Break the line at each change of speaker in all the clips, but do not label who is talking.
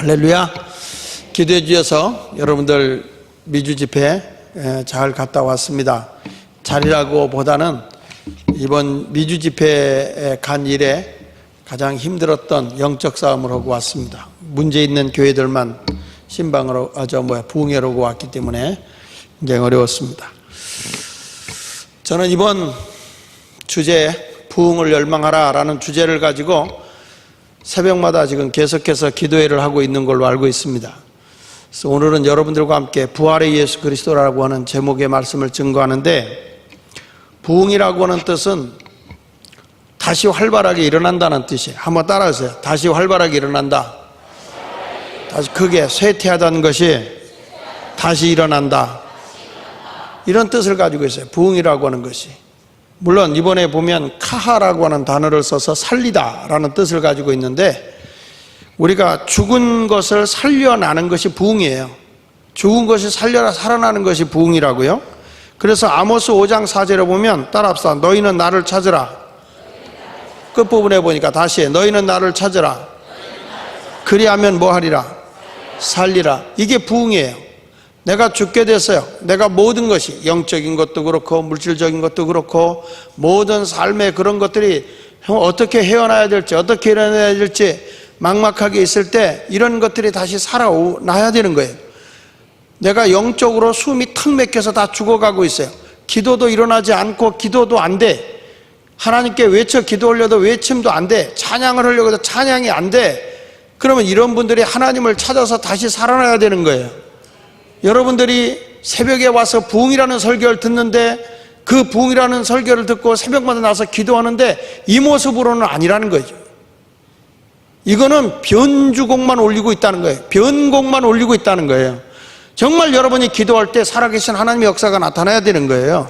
할렐루야. 기도해 주셔서 여러분들 미주 집회 잘 갔다 왔습니다. 잘이라고 보다는 이번 미주 집회에 간 일에 가장 힘들었던 영적 싸움을 하고 왔습니다. 문제 있는 교회들만 부흥회로 왔기 때문에 굉장히 어려웠습니다. 저는 이번 주제 부흥을 열망하라 라는 주제를 가지고 새벽마다 지금 계속해서 기도회를 하고 있는 걸로 알고 있습니다. 그래서 오늘은 여러분들과 함께 부활의 예수 그리스도라고 하는 제목의 말씀을 증거하는데, 부흥이라고 하는 뜻은 다시 활발하게 일어난다는 뜻이에요. 한번 따라하세요. 다시 활발하게 일어난다. 다시 크게 쇠퇴하던 것이 다시 일어난다. 이런 뜻을 가지고 있어요. 부흥이라고 하는 것이. 물론 이번에 보면 카하라고 하는 단어를 써서 살리다 라는 뜻을 가지고 있는데, 우리가 죽은 것을 살려나는 것이 부흥이에요. 죽은 것이 살아나는 것이 부흥이라고요. 그래서 아모스 5장 4절에 보면 따라합시다. 너희는 나를 찾으라. 끝부분에 보니까 다시 해. 너희는 나를 찾으라. 그리하면 뭐 하리라? 살리라. 이게 부흥이에요. 내가 죽게 됐어요. 내가 모든 것이 영적인 것도 그렇고 물질적인 것도 그렇고 모든 삶의 그런 것들이 어떻게 헤어나야 될지 어떻게 일어나야 될지 막막하게 있을 때 이런 것들이 다시 살아나야 되는 거예요. 내가 영적으로 숨이 턱 막혀서 다 죽어가고 있어요. 기도도 일어나지 않고 기도도 안 돼. 하나님께 외쳐 기도 올려도 외침도 안 돼. 찬양을 하려고 해도 찬양이 안 돼. 그러면 이런 분들이 하나님을 찾아서 다시 살아나야 되는 거예요. 여러분들이 새벽에 와서 부흥이라는 설교를 듣는데 그 부흥이라는 설교를 듣고 새벽마다 나서 기도하는데 이 모습으로는 아니라는 거죠. 이거는 변주곡만 올리고 있다는 거예요. 변곡만 올리고 있다는 거예요. 정말 여러분이 기도할 때 살아계신 하나님의 역사가 나타나야 되는 거예요.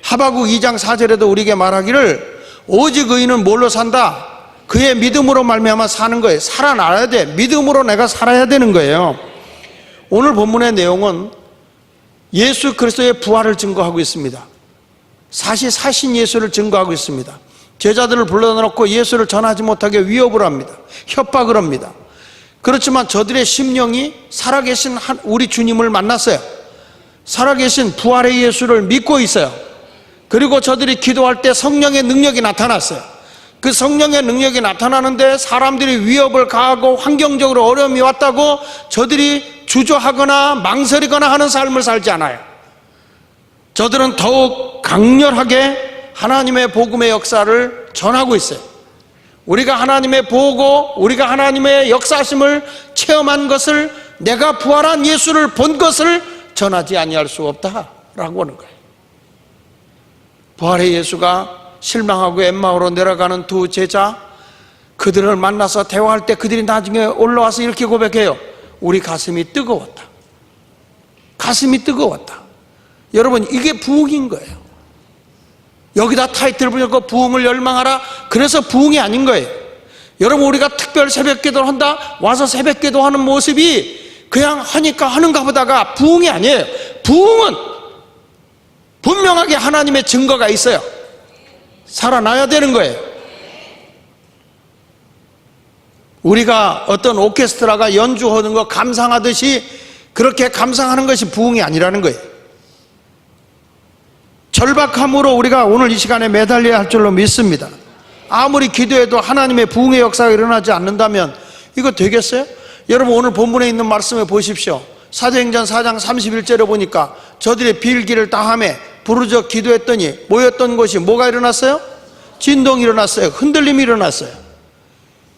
하박국 2장 4절에도 우리에게 말하기를 오직 의인은 뭘로 산다? 그의 믿음으로 말미암아 사는 거예요. 살아나야 돼. 믿음으로 내가 살아야 되는 거예요. 오늘 본문의 내용은 예수 그리스도의 부활을 증거하고 있습니다. 사신 예수를 증거하고 있습니다. 제자들을 불러놓고 예수를 전하지 못하게 위협을 합니다. 협박을 합니다. 그렇지만 저들의 심령이 살아계신 우리 주님을 만났어요. 살아계신 부활의 예수를 믿고 있어요. 그리고 저들이 기도할 때 성령의 능력이 나타났어요. 그 성령의 능력이 나타나는데 사람들이 위협을 가하고 환경적으로 어려움이 왔다고 저들이 주저하거나 망설이거나 하는 삶을 살지 않아요. 저들은 더욱 강렬하게 하나님의 복음의 역사를 전하고 있어요. 우리가 하나님의 보고 우리가 하나님의 역사심을 체험한 것을, 내가 부활한 예수를 본 것을 전하지 아니할 수 없다라고 하는 거예요. 부활의 예수가 실망하고 엠마오로 내려가는 두 제자, 그들을 만나서 대화할 때 그들이 나중에 올라와서 이렇게 고백해요. 우리 가슴이 뜨거웠다. 가슴이 뜨거웠다. 여러분, 이게 부흥인 거예요. 여기다 타이틀을 붙여서 부흥을 열망하라. 그래서 부흥이 아닌 거예요. 여러분, 우리가 특별 새벽 기도를 한다, 와서 새벽 기도하는 모습이 그냥 하니까 하는가 보다가 부흥이 아니에요. 부흥은 분명하게 하나님의 증거가 있어요. 살아나야 되는 거예요. 우리가 어떤 오케스트라가 연주하는 거 감상하듯이 그렇게 감상하는 것이 부흥이 아니라는 거예요. 절박함으로 우리가 오늘 이 시간에 매달려야 할 줄로 믿습니다. 아무리 기도해도 하나님의 부흥의 역사가 일어나지 않는다면 이거 되겠어요? 여러분, 오늘 본문에 있는 말씀을 보십시오. 사도행전 4장 31절에 보니까 저들이 빌기를 다 하며 부르짖어 기도했더니 모였던 것이 뭐가 일어났어요? 진동이 일어났어요. 흔들림이 일어났어요.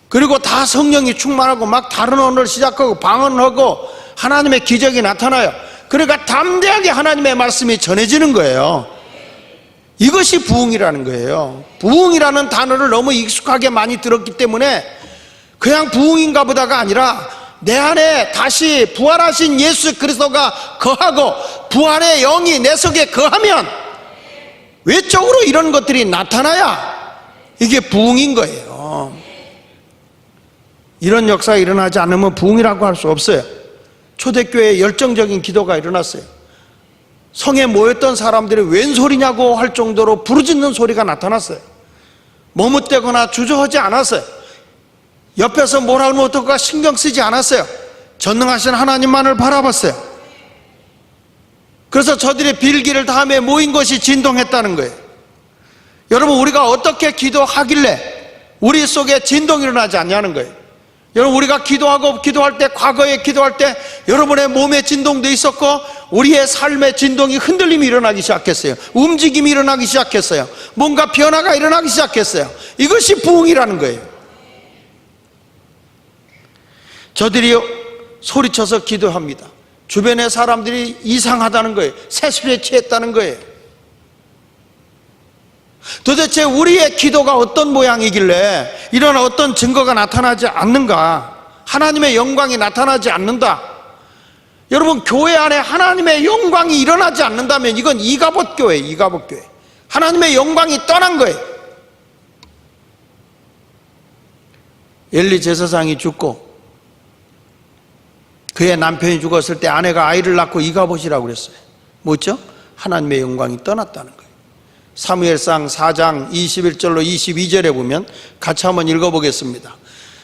그리고 다 성령이 충만하고 막 다른 언어를 시작하고 방언하고 하나님의 기적이 나타나요. 그러니까 담대하게 하나님의 말씀이 전해지는 거예요. 이것이 부흥이라는 거예요. 부흥이라는 단어를 너무 익숙하게 많이 들었기 때문에 그냥 부흥인가 보다가 아니라 내 안에 다시 부활하신 예수 그리스도가 거하고 부활의 영이 내 속에 거하면 외적으로 이런 것들이 나타나야 이게 부흥인 거예요. 이런 역사가 일어나지 않으면 부흥이라고 할 수 없어요. 초대교회에 열정적인 기도가 일어났어요. 성에 모였던 사람들이 웬 소리냐고 할 정도로 부르짖는 소리가 나타났어요. 머뭇대거나 주저하지 않았어요. 옆에서 뭐라 하면 어떨까 신경 쓰지 않았어요. 전능하신 하나님만을 바라봤어요. 그래서 저들의 빌기를 다음에 모인 것이 진동했다는 거예요. 여러분, 우리가 어떻게 기도하길래 우리 속에 진동이 일어나지 않냐는 거예요. 여러분, 우리가 기도할 때, 과거에 기도할 때 여러분의 몸의 진동도 있었고 우리의 삶의 진동이 흔들림이 일어나기 시작했어요. 움직임이 일어나기 시작했어요. 뭔가 변화가 일어나기 시작했어요. 이것이 부흥이라는 거예요. 저들이 소리쳐서 기도합니다. 주변의 사람들이 이상하다는 거예요. 세술에 취했다는 거예요. 도대체 우리의 기도가 어떤 모양이길래 이런 어떤 증거가 나타나지 않는가? 하나님의 영광이 나타나지 않는다. 여러분, 교회 안에 하나님의 영광이 일어나지 않는다면 이건 이가봇 교회예요. 이가봇 교회. 하나님의 영광이 떠난 거예요. 엘리 제사장이 죽고 그의 남편이 죽었을 때 아내가 아이를 낳고 이가봇이라고 그랬어요. 뭐죠? 하나님의 영광이 떠났다는 거예요. 사무엘상 4장 21절로 22절에 보면 같이 한번 읽어보겠습니다.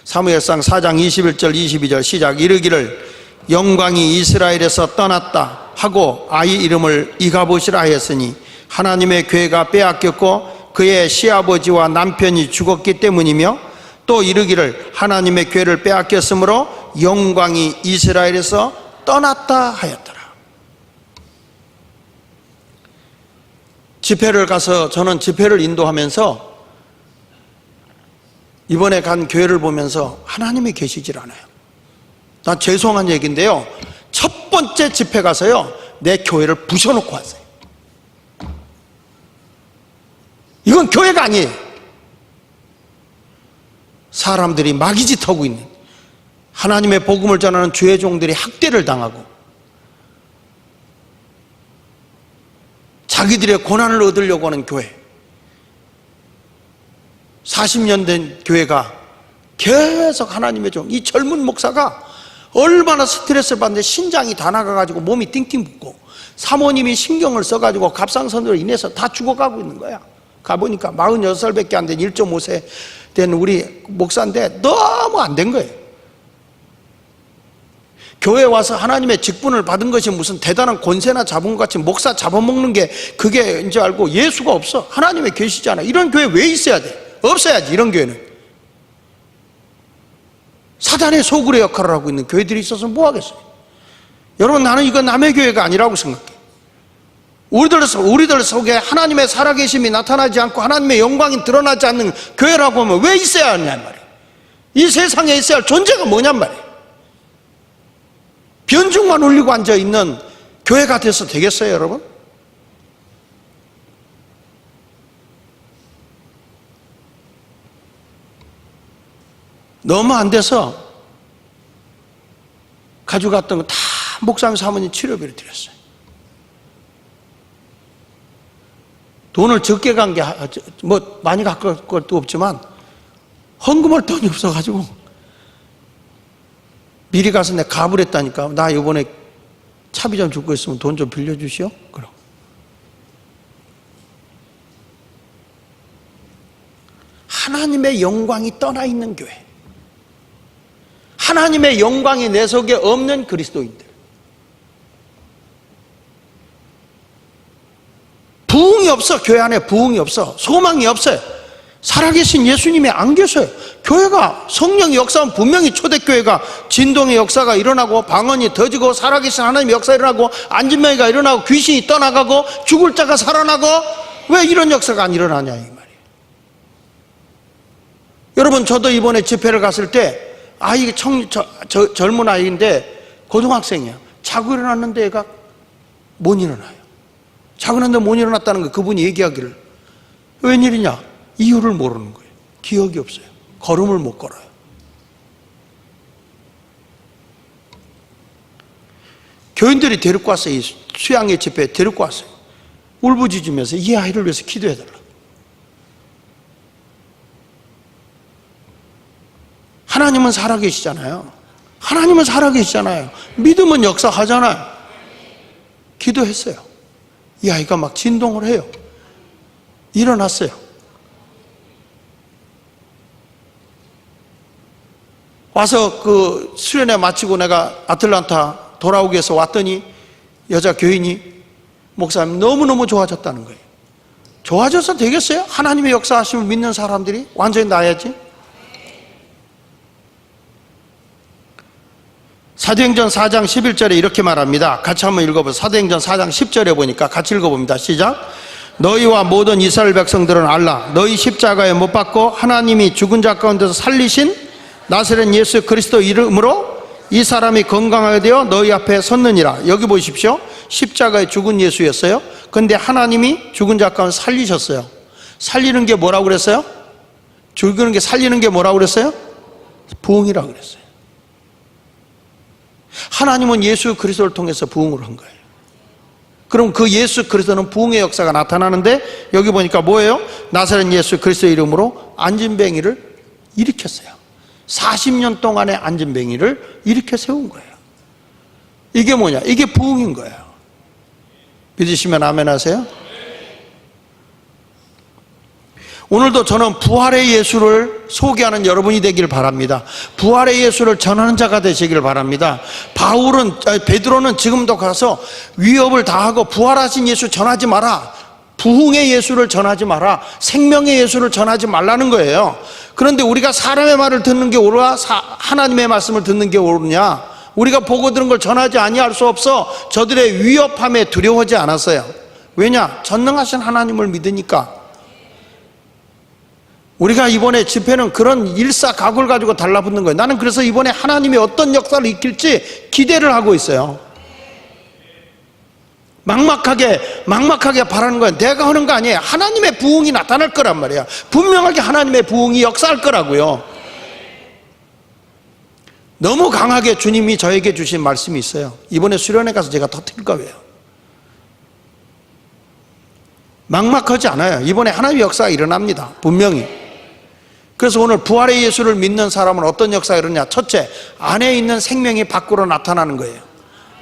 사무엘상 4장 21절 22절 시작. 이르기를 영광이 이스라엘에서 떠났다 하고 아이 이름을 이가봇이라 하였으니 하나님의 괴가 빼앗겼고 그의 시아버지와 남편이 죽었기 때문이며 또 이르기를 하나님의 괴를 빼앗겼으므로 영광이 이스라엘에서 떠났다 하였더라. 집회를 가서 저는 집회를 인도하면서 이번에 간 교회를 보면서 하나님이 계시질 않아요. 나 죄송한 얘기인데요, 첫 번째 집회 가서요 내 교회를 부셔놓고 왔어요. 이건 교회가 아니에요. 사람들이 마귀짓 하고 있는, 하나님의 복음을 전하는 주의 종들이 학대를 당하고 자기들의 고난을 얻으려고 하는 교회, 40년 된 교회가 계속 하나님의 종, 이 젊은 목사가 얼마나 스트레스를 받는데 신장이 다 나가가지고 몸이 띵띵 붓고 사모님이 신경을 써가지고 갑상선으로 인해서 다 죽어가고 있는 거야. 가보니까 46살밖에 안 된 1.5세 된 우리 목사인데 너무 안 된 거예요. 교회 와서 하나님의 직분을 받은 것이 무슨 대단한 권세나 자본같이 목사 잡아먹는 게 그게 이제 알고 예수가 없어. 하나님이 계시잖아. 이런 교회 왜 있어야 돼? 없어야지. 이런 교회는 사단의 소굴의 역할을 하고 있는 교회들이 있어서 뭐 하겠어요? 여러분, 나는 이건 남의 교회가 아니라고 생각해. 우리들 속에 하나님의 살아계심이 나타나지 않고 하나님의 영광이 드러나지 않는 교회라고 하면 왜 있어야 하냐는 말이에요. 이 세상에 있어야 할 존재가 뭐냔 말이에요. 변죽만 울리고 앉아있는 교회가 돼서 되겠어요, 여러분? 너무 안 돼서 가져갔던 거 다 목사님 사모님 치료비를 드렸어요. 돈을 적게 간 게 뭐 많이 갖고 갈 것도 없지만 헌금할 돈이 없어가지고 미리 가서 내가 가불했다니까. 나 이번에 차비 좀 죽고 있으면 돈 좀 빌려주시오. 그럼 하나님의 영광이 떠나 있는 교회, 하나님의 영광이 내 속에 없는 그리스도인들, 부흥이 없어. 교회 안에 부흥이 없어. 소망이 없어요. 살아계신 예수님이 안 계셔요. 교회가 성령의 역사는 분명히 초대교회가 진동의 역사가 일어나고 방언이 터지고 살아계신 하나님의 역사가 일어나고 안진병이가 일어나고 귀신이 떠나가고 죽을 자가 살아나고, 왜 이런 역사가 안 일어나냐 이 말이에요. 여러분, 저도 이번에 집회를 갔을 때 아이 젊은 아이인데 고등학생이야. 자고 일어났는데 애가 못 일어나요. 자고 일어났는데 못 일어났다는 거 그분이 얘기하기를 웬일이냐? 이유를 모르는 거예요. 기억이 없어요. 걸음을 못 걸어요. 교인들이 데리고 왔어요. 이 수양의 집회에 데리고 왔어요. 울부짖으면서 이 아이를 위해서 기도해달라. 하나님은 살아계시잖아요. 하나님은 살아계시잖아요. 믿음은 역사하잖아요. 기도했어요. 이 아이가 막 진동을 해요. 일어났어요. 와서 그 수련회 마치고 내가 아틀란타 돌아오기 위해서 왔더니 여자 교인이 목사님 너무너무 좋아졌다는 거예요. 좋아져서 되겠어요? 하나님의 역사하심을 믿는 사람들이 완전히 나야지. 사도행전 4장 11절에 이렇게 말합니다. 같이 한번 읽어보세요. 사도행전 4장 10절에 보니까 같이 읽어봅니다. 시작. 너희와 모든 이스라엘 백성들은 알라. 너희 십자가에 못 박고 하나님이 죽은 자 가운데서 살리신 나사렛 예수 그리스도 이름으로 이 사람이 건강하게 되어 너희 앞에 섰느니라. 여기 보십시오. 십자가에 죽은 예수였어요. 그런데 하나님이 죽은 자 가운데 살리셨어요. 살리는 게 뭐라고 그랬어요? 죽이는 게 살리는 게 뭐라고 그랬어요? 부흥이라고 그랬어요. 하나님은 예수 그리스도를 통해서 부흥을 한 거예요. 그럼 그 예수 그리스도는 부흥의 역사가 나타나는데 여기 보니까 뭐예요? 나사렛 예수 그리스도 이름으로 안진뱅이를 일으켰어요. 40년 동안의 안진뱅이를 일으켜 세운 거예요. 이게 뭐냐? 이게 부흥인 거예요. 믿으시면 아멘 하세요. 오늘도 저는 부활의 예수를 소개하는 여러분이 되길 바랍니다. 부활의 예수를 전하는 자가 되시길 바랍니다. 베드로는 지금도 가서 위협을 당하고 부활하신 예수 전하지 마라, 부흥의 예수를 전하지 마라, 생명의 예수를 전하지 말라는 거예요. 그런데 우리가 사람의 말을 듣는 게 옳으냐, 하나님의 말씀을 듣는 게 옳으냐? 우리가 보고 들은 걸 전하지 아니할 수 없어. 저들의 위협함에 두려워하지 않았어요. 왜냐? 전능하신 하나님을 믿으니까. 우리가 이번에 집회는 그런 일사각오를 가지고 달라붙는 거예요. 나는 그래서 이번에 하나님이 어떤 역사를 익힐지 기대를 하고 있어요. 막막하게 바라는 거예요. 내가 하는 거 아니에요. 하나님의 부흥이 나타날 거란 말이에요. 분명하게 하나님의 부흥이 역사할 거라고요. 너무 강하게 주님이 저에게 주신 말씀이 있어요. 이번에 수련회 가서 제가 터뜨릴 거예요. 막막하지 않아요. 이번에 하나님의 역사가 일어납니다. 분명히. 그래서 오늘 부활의 예수를 믿는 사람은 어떤 역사가 일어나냐? 첫째, 안에 있는 생명이 밖으로 나타나는 거예요.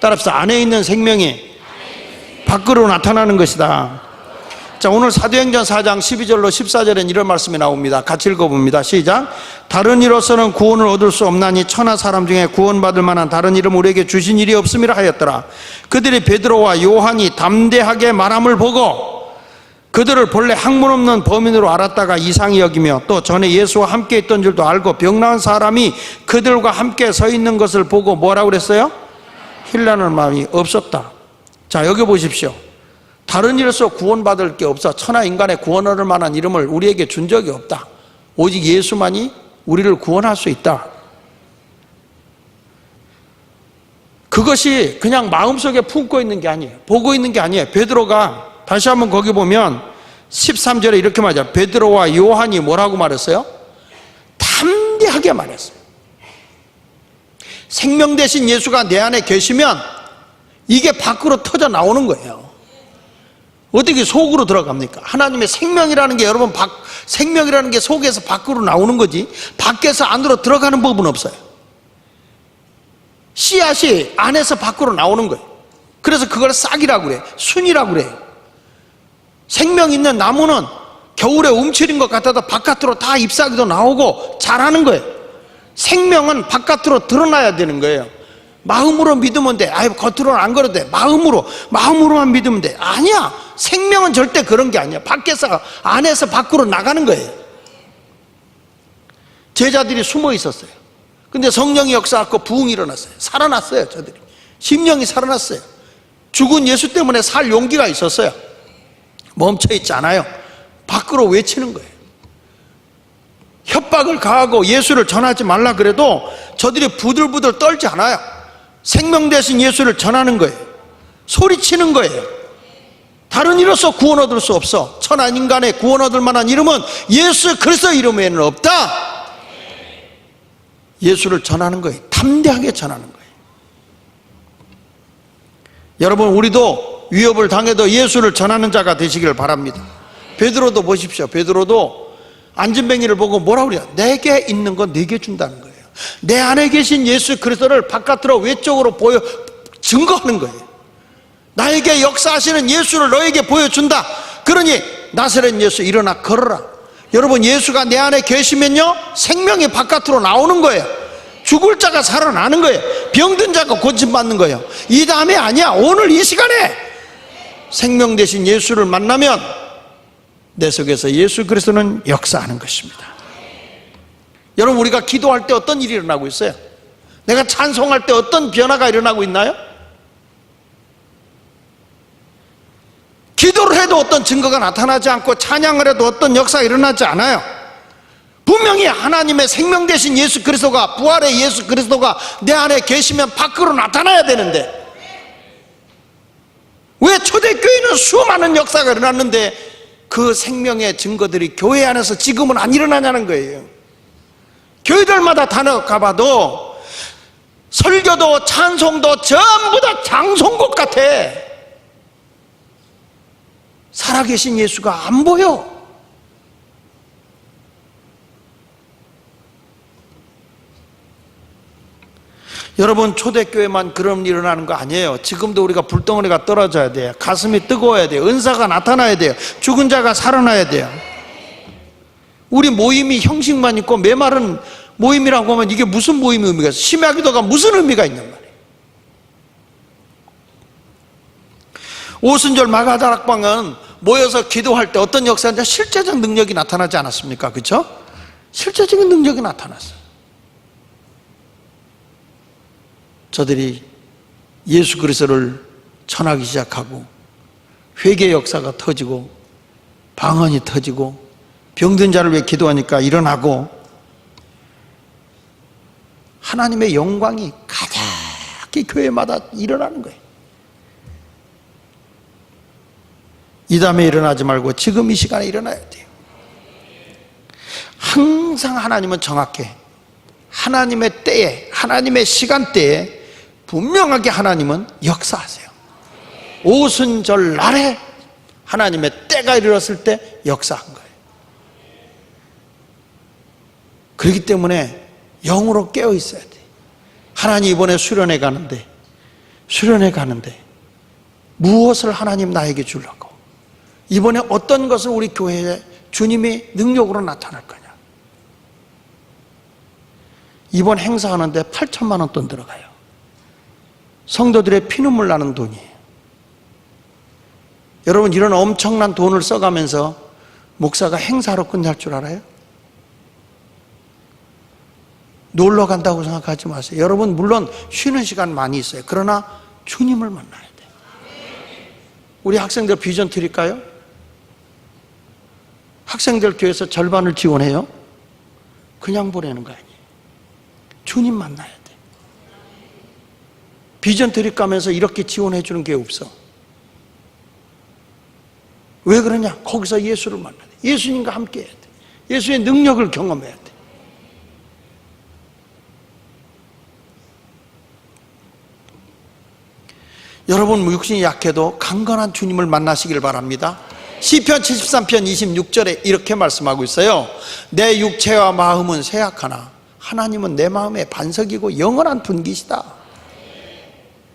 따라서 안에 있는 생명이 밖으로 나타나는 것이다. 자, 오늘 사도행전 4장 12절로 14절엔 이런 말씀이 나옵니다. 같이 읽어봅니다. 시작. 다른 이로서는 구원을 얻을 수 없나니 천하 사람 중에 구원받을 만한 다른 이름 우리에게 주신 일이 없음이라 하였더라. 그들이 베드로와 요한이 담대하게 말함을 보고 그들을 본래 학문 없는 범인으로 알았다가 이상히 여기며 또 전에 예수와 함께 있던 줄도 알고 병 나은 사람이 그들과 함께 서 있는 것을 보고 뭐라고 그랬어요? 힐난할 마음이 없었다. 자, 여기 보십시오. 다른 일로서 구원받을 게 없어. 천하 인간의 구원 얻을 만한 이름을 우리에게 준 적이 없다. 오직 예수만이 우리를 구원할 수 있다. 그것이 그냥 마음속에 품고 있는 게 아니에요. 보고 있는 게 아니에요. 베드로가 다시 한번 거기 보면 13절에 이렇게 말하죠. 베드로와 요한이 뭐라고 말했어요? 담대하게 말했어요. 생명 대신 예수가 내 안에 계시면 이게 밖으로 터져 나오는 거예요. 어떻게 속으로 들어갑니까? 하나님의 생명이라는 게 여러분 생명이라는 게 속에서 밖으로 나오는 거지 밖에서 안으로 들어가는 법은 없어요. 씨앗이 안에서 밖으로 나오는 거예요. 그래서 그걸 싹이라고 그래요. 순이라고 그래요. 생명 있는 나무는 겨울에 움츠린 것 같아도 바깥으로 다 잎사귀도 나오고 자라는 거예요. 생명은 바깥으로 드러나야 되는 거예요. 마음으로 믿으면 돼. 겉으로는 안 그래도 돼. 마음으로만 믿으면 돼. 아니야. 생명은 절대 그런 게 아니야. 안에서 밖으로 나가는 거예요. 제자들이 숨어 있었어요. 근데 성령이 역사하고 부흥이 일어났어요. 살아났어요. 저들이 심령이 살아났어요. 죽은 예수 때문에 살 용기가 있었어요. 멈춰있지 않아요. 밖으로 외치는 거예요. 협박을 가하고 예수를 전하지 말라 그래도 저들이 부들부들 떨지 않아요. 생명 대신 예수를 전하는 거예요. 소리치는 거예요. 다른 이로서 구원 얻을 수 없어. 천하 인간의 구원 얻을 만한 이름은 예수 그리스도 이름 외에는 없다. 예수를 전하는 거예요. 담대하게 전하는 거예요. 여러분, 우리도 위협을 당해도 예수를 전하는 자가 되시길 바랍니다. 베드로도 보십시오. 베드로도 안진뱅이를 보고 뭐라고 그래요? 내게 있는 건 네게 준다는 거예요. 내 안에 계신 예수 그리스도를 바깥으로 외적으로 증거하는 거예요. 나에게 역사하시는 예수를 너에게 보여준다. 그러니 나사렛 예수 일어나 걸어라. 여러분, 예수가 내 안에 계시면요 생명이 바깥으로 나오는 거예요. 죽을 자가 살아나는 거예요. 병든 자가 고침받는 거예요. 이 다음에 아니야. 오늘 이 시간에 생명 되신 예수를 만나면 내 속에서 예수 그리스도는 역사하는 것입니다. 여러분, 우리가 기도할 때 어떤 일이 일어나고 있어요? 내가 찬송할 때 어떤 변화가 일어나고 있나요? 기도를 해도 어떤 증거가 나타나지 않고 찬양을 해도 어떤 역사가 일어나지 않아요. 분명히 하나님의 생명 되신 예수 그리스도가, 부활의 예수 그리스도가 내 안에 계시면 밖으로 나타나야 되는데, 왜 초대교회는 수많은 역사가 일어났는데 그 생명의 증거들이 교회 안에서 지금은 안 일어나냐는 거예요. 교회들마다 다녀가봐도 설교도 찬송도 전부 다 장송곡 같아. 살아계신 예수가 안 보여. 여러분, 초대교회만 그런 일이 일어나는 거 아니에요. 지금도 우리가 불덩어리가 떨어져야 돼요. 가슴이 뜨거워야 돼요. 은사가 나타나야 돼요. 죽은 자가 살아나야 돼요. 우리 모임이 형식만 있고 메마른 모임이라고 하면 이게 무슨 모임의 의미가 있어요? 심야 기도가 무슨 의미가 있냔 말이에요. 오순절 마가다락방은 모여서 기도할 때 어떤 역사인지 실제적 능력이 나타나지 않았습니까? 그렇죠? 실제적인 능력이 나타났어요. 저들이 예수 그리스도를 전하기 시작하고 회개 역사가 터지고 방언이 터지고 병든 자를 위해 기도하니까 일어나고 하나님의 영광이 가득히 교회마다 일어나는 거예요. 이 다음에 일어나지 말고 지금 이 시간에 일어나야 돼요. 항상 하나님은 정확해. 하나님의 때에, 하나님의 시간대에 분명하게 하나님은 역사하세요. 오순절 날에 하나님의 때가 이르렀을 때 역사한 거예요. 그렇기 때문에 영으로 깨어 있어야 돼. 하나님 이번에 수련회 가는데 무엇을 하나님 나에게 주려고, 이번에 어떤 것을 우리 교회에 주님이 능력으로 나타날 거냐. 이번 행사하는데 8천만 원 돈 들어가요. 성도들의 피눈물 나는 돈이에요. 여러분, 이런 엄청난 돈을 써가면서 목사가 행사로 끝날 줄 알아요? 놀러 간다고 생각하지 마세요. 여러분, 물론 쉬는 시간 많이 있어요. 그러나 주님을 만나야 돼요. 우리 학생들 비전 드릴까요? 학생들 교회에서 절반을 지원해요? 그냥 보내는 거 아니에요. 주님 만나야 돼. 비전 드릴까 하면서 이렇게 지원해 주는 게 없어. 왜 그러냐? 거기서 예수를 만나야 돼. 예수님과 함께 해야 돼. 예수의 능력을 경험해야 돼. 여러분, 육신이 약해도 강건한 주님을 만나시길 바랍니다. 시편 73편 26절에 이렇게 말씀하고 있어요. 내 육체와 마음은 쇠약하나 하나님은 내 마음의 반석이고 영원한 분기시다.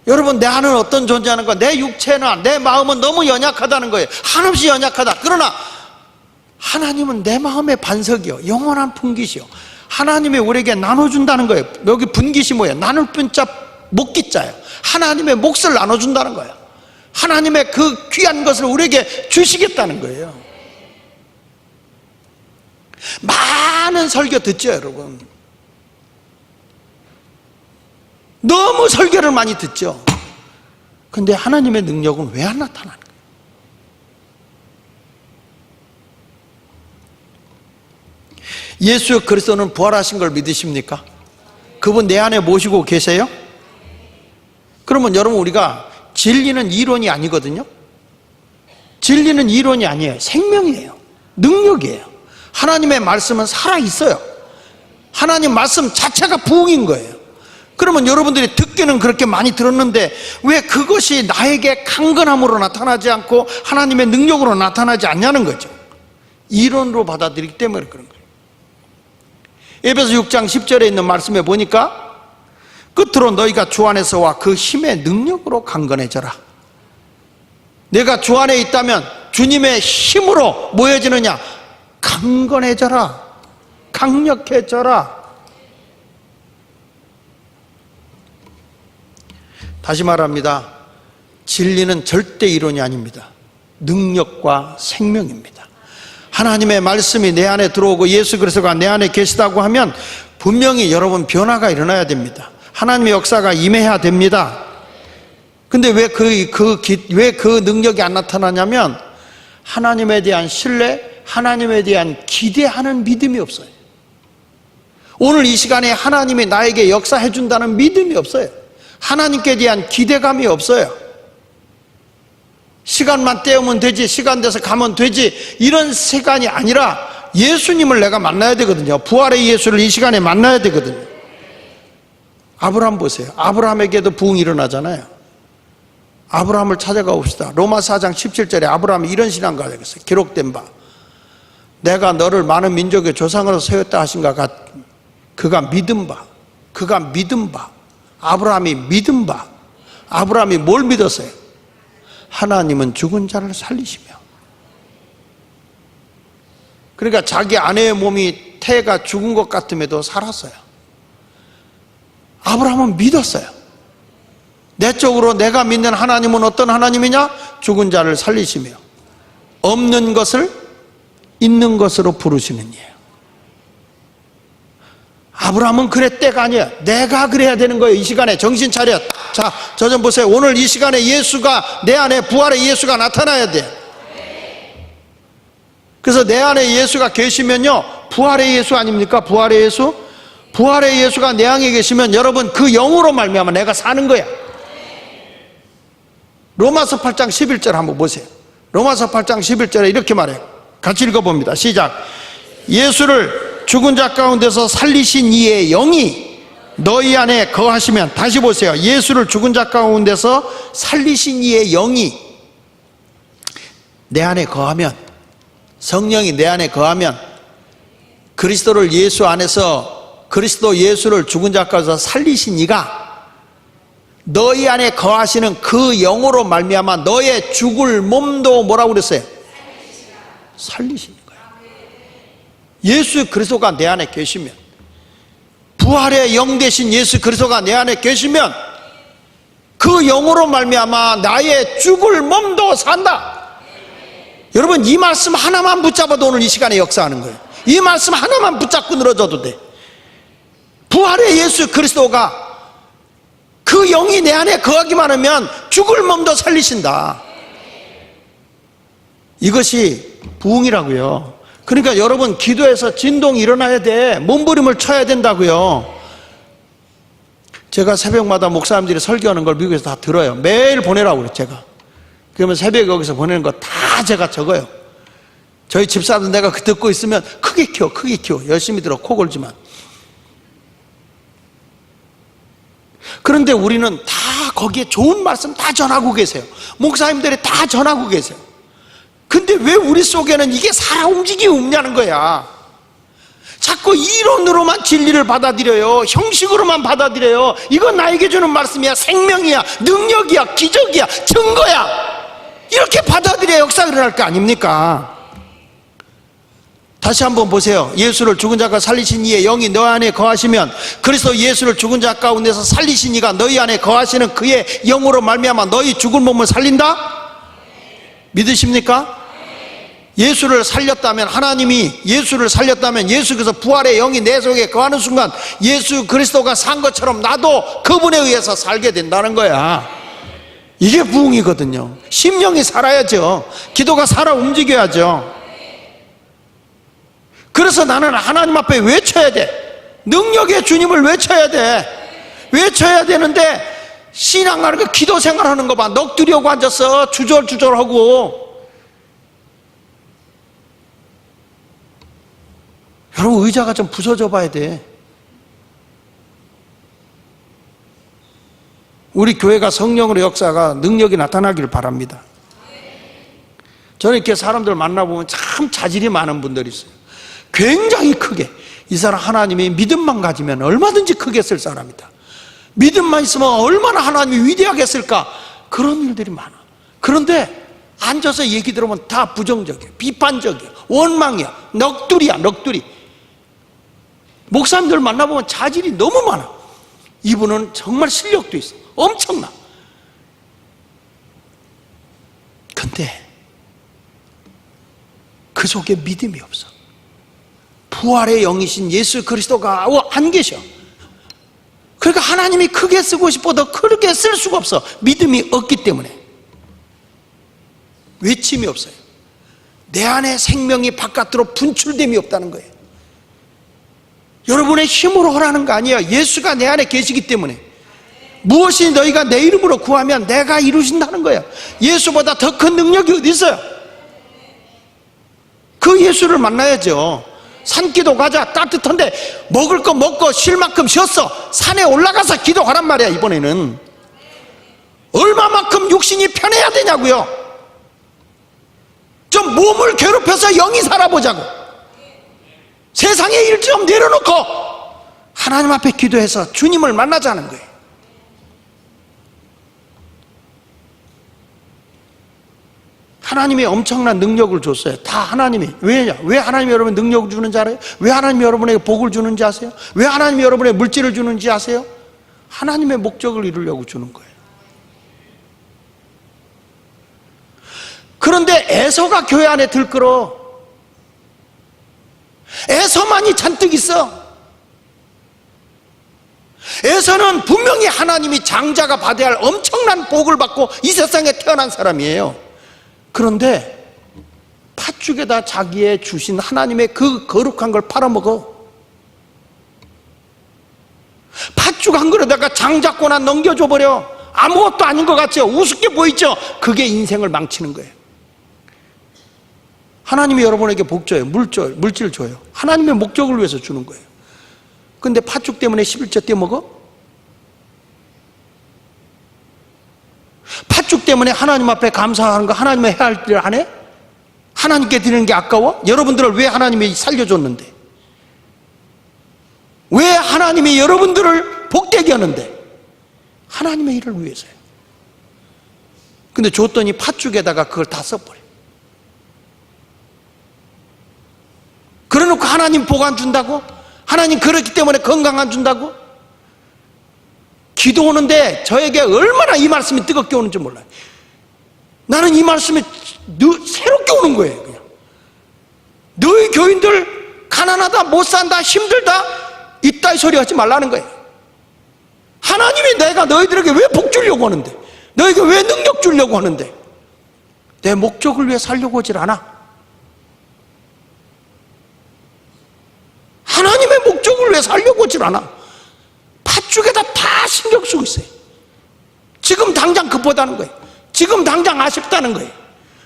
여러분, 내 안은 어떤 존재하는 거야? 내 육체나 내 마음은 너무 연약하다는 거예요. 한없이 연약하다. 그러나 하나님은 내 마음의 반석이요, 영원한 분기시요. 하나님이 우리에게 나눠준다는 거예요. 여기 분기시 뭐예요? 나눌 분자 목기자예요. 하나님의 몫을 나눠준다는 거예요. 하나님의 그 귀한 것을 우리에게 주시겠다는 거예요. 많은 설교 듣죠, 여러분? 너무 설교를 많이 듣죠. 근데 하나님의 능력은 왜 안 나타나는 거예요? 예수 그리스도는 부활하신 걸 믿으십니까? 그분 내 안에 모시고 계세요? 그러면 여러분, 우리가 진리는 이론이 아니거든요. 진리는 이론이 아니에요. 생명이에요. 능력이에요. 하나님의 말씀은 살아있어요. 하나님 말씀 자체가 부흥인 거예요. 그러면 여러분들이 듣기는 그렇게 많이 들었는데 왜 그것이 나에게 강건함으로 나타나지 않고 하나님의 능력으로 나타나지 않냐는 거죠. 이론으로 받아들이기 때문에 그런 거예요. 에베소 6장 10절에 있는 말씀에 보니까 끝으로 너희가 주 안에서와 그 힘의 능력으로 강건해져라. 내가 주 안에 있다면 주님의 힘으로 뭐해지느냐? 강건해져라. 강력해져라. 다시 말합니다. 진리는 절대 이론이 아닙니다. 능력과 생명입니다. 하나님의 말씀이 내 안에 들어오고 예수 그리스도가 내 안에 계시다고 하면 분명히 여러분 변화가 일어나야 됩니다. 하나님의 역사가 임해야 됩니다. 근데 왜 그 능력이 안 나타나냐면 하나님에 대한 신뢰, 하나님에 대한 기대하는 믿음이 없어요. 오늘 이 시간에 하나님이 나에게 역사해 준다는 믿음이 없어요. 하나님께 대한 기대감이 없어요. 시간만 때우면 되지, 시간 돼서 가면 되지, 이런 시간이 아니라 예수님을 내가 만나야 되거든요. 부활의 예수를 이 시간에 만나야 되거든요. 아브라함 보세요. 아브라함에게도 부흥이 일어나잖아요. 아브라함을 찾아가 봅시다. 로마 4장 17절에 아브라함이 이런 신앙 가졌어요. 기록된 바, 내가 너를 많은 민족의 조상으로 세웠다 하신 것 같. 그가 믿은 바, 아브라함이 믿은 바. 아브라함이 뭘 믿었어요? 하나님은 죽은 자를 살리시며. 그러니까 자기 아내의 몸이 태가 죽은 것 같음에도 살았어요. 아브라함은 믿었어요. 내적으로 내가 믿는 하나님은 어떤 하나님이냐? 죽은 자를 살리시며 없는 것을 있는 것으로 부르시는 이에요. 아브라함은 그랬대가 아니에요. 내가 그래야 되는 거예요. 이 시간에 정신 차려. 자, 저 좀 보세요. 오늘 이 시간에 예수가 내 안에, 부활의 예수가 나타나야 돼요. 그래서 내 안에 예수가 계시면요, 부활의 예수 아닙니까? 부활의 예수? 부활의 예수가 내 안에 계시면 여러분 그 영으로 말미암아 내가 사는 거야. 로마서 8장 11절 한번 보세요. 로마서 8장 11절에 이렇게 말해요. 같이 읽어봅니다. 시작. 예수를 죽은 자 가운데서 살리신 이의 영이 너희 안에 거하시면, 다시 보세요. 예수를 죽은 자 가운데서 살리신 이의 영이 내 안에 거하면, 성령이 내 안에 거하면, 그리스도를 예수 안에서, 그리스도 예수를 죽은 자 가운데서 살리신 이가 너희 안에 거하시는 그 영으로 말미암아 너의 죽을 몸도 뭐라고 그랬어요? 살리시는 거예요. 예수 그리스도가 내 안에 계시면, 부활의 영 되신 예수 그리스도가 내 안에 계시면 그 영으로 말미암아 나의 죽을 몸도 산다. 여러분, 이 말씀 하나만 붙잡아도 오늘 이 시간에 역사하는 거예요. 이 말씀 하나만 붙잡고 늘어져도 돼. 부활의 예수 그리스도가 그 영이 내 안에 거하기만 하면 죽을 몸도 살리신다. 이것이 부흥이라고요. 그러니까 여러분, 기도에서 진동이 일어나야 돼. 몸부림을 쳐야 된다고요. 제가 새벽마다 목사님들이 설교하는 걸 미국에서 다 들어요. 매일 보내라고 그래요, 제가. 그러면 새벽에 여기서 보내는 거 다 제가 적어요. 저희 집사도 내가 듣고 있으면 크게 키워. 열심히 들어, 코 골지만. 그런데 우리는 다 거기에 좋은 말씀 다 전하고 계세요. 목사님들이 다 전하고 계세요. 근데 왜 우리 속에는 이게 살아 움직임이 없냐는 거야. 자꾸 이론으로만 진리를 받아들여요. 형식으로만 받아들여요. 이건 나에게 주는 말씀이야. 생명이야. 능력이야. 기적이야. 증거야. 이렇게 받아들여야 역사가 일어날 거 아닙니까? 다시 한번 보세요. 예수를 죽은 자가 살리신 이의 영이 너 안에 거하시면, 그리스도 예수를 죽은 자 가운데서 살리신 이가 너희 안에 거하시는 그의 영으로 말미암아 너희 죽을 몸을 살린다? 믿으십니까? 예수를 살렸다면, 하나님이 예수를 살렸다면, 예수께서 부활의 영이 내 속에 거하는 순간 예수 그리스도가 산 것처럼 나도 그분에 의해서 살게 된다는 거야. 이게 부흥이거든요. 심령이 살아야죠. 기도가 살아 움직여야죠. 그래서 나는 하나님 앞에 외쳐야 돼. 능력의 주님을 외쳐야 돼. 외쳐야 되는데 신앙하는 거, 기도 생활하는 거 봐. 넋두리하고 앉아서 주절주절하고. 여러분, 의자가 좀 부서져 봐야 돼. 우리 교회가 성령으로 역사가, 능력이 나타나기를 바랍니다. 저는 이렇게 사람들 만나보면 참 자질이 많은 분들이 있어요. 굉장히 크게, 이 사람 하나님이 믿음만 가지면 얼마든지 크게 쓸 사람이다. 믿음만 있으면 얼마나 하나님이 위대하게 쓸까. 그런 일들이 많아. 그런데 앉아서 얘기 들으면 다 부정적이야, 비판적이야, 원망이야, 넋두리야, 넋두리. 목사님들 만나보면 자질이 너무 많아. 이분은 정말 실력도 있어, 엄청나. 그 속에 믿음이 없어. 부활의 영이신 예수 그리스도가 안 계셔. 그러니까 하나님이 크게 쓰고 싶어도 크게 쓸 수가 없어. 믿음이 없기 때문에. 외침이 없어요. 내 안에 생명이 바깥으로 분출됨이 없다는 거예요. 여러분의 힘으로 하라는 거 아니에요. 예수가 내 안에 계시기 때문에. 무엇이 너희가 내 이름으로 구하면 내가 이루신다는 거예요. 예수보다 더 큰 능력이 어디 있어요? 그 예수를 만나야죠. 산기도 가자. 따뜻한데 먹을 거 먹고 쉴 만큼 쉬었어. 산에 올라가서 기도하란 말이야. 이번에는 얼마만큼 육신이 편해야 되냐고요. 좀 몸을 괴롭혀서 영이 살아보자고. 세상의 일 좀 내려놓고 하나님 앞에 기도해서 주님을 만나자는 거예요. 하나님이 엄청난 능력을 줬어요. 다 하나님이. 왜냐? 왜 하나님이 여러분 능력을 주는지 알아요? 왜 하나님이 여러분에게 복을 주는지 아세요? 왜 하나님이 여러분에게 물질을 주는지 아세요? 하나님의 목적을 이루려고 주는 거예요. 그런데 에서가 교회 안에 들끓어. 에서만이 잔뜩 있어. 에서는 분명히 하나님이 장자가 받아야 할 엄청난 복을 받고 이 세상에 태어난 사람이에요. 그런데 팥죽에다 자기의 주신 하나님의 그 거룩한 걸 팔아먹어. 팥죽 한 그릇에다가 장자권한 넘겨줘 버려. 아무것도 아닌 것 같죠? 우습게 보이죠? 그게 인생을 망치는 거예요. 하나님이 여러분에게 복 줘요. 물질 줘요. 하나님의 목적을 위해서 주는 거예요. 근데 팥죽 때문에 11조 떼먹어? 팥죽 때문에 하나님 앞에 감사하는 거 하나님의 해야 할 일을 안 해? 하나님께 드리는 게 아까워? 여러분들을 왜 하나님이 살려줬는데? 왜 하나님이 여러분들을 복되게 하는데? 하나님의 일을 위해서요. 근데 줬더니 팥죽에다가 그걸 다 써버려. 그래놓고 하나님 복 안 준다고? 하나님 그렇기 때문에 건강 안 준다고? 기도 오는데 저에게 얼마나 이 말씀이 뜨겁게 오는지 몰라요. 나는 이 말씀이 새롭게 오는 거예요. 그냥 너희 교인들 가난하다, 못 산다, 힘들다 이따위 소리 하지 말라는 거예요. 하나님이 내가 너희들에게 왜 복 주려고 하는데, 너희에게 왜 능력 주려고 하는데, 내 목적을 위해 살려고 하질 않아. 하나님의 목적을 위해 살려고 하질 않아. 팥죽에다 다 신경 쓰고 있어요. 지금 당장 급하다는 거예요. 지금 당장 아쉽다는 거예요.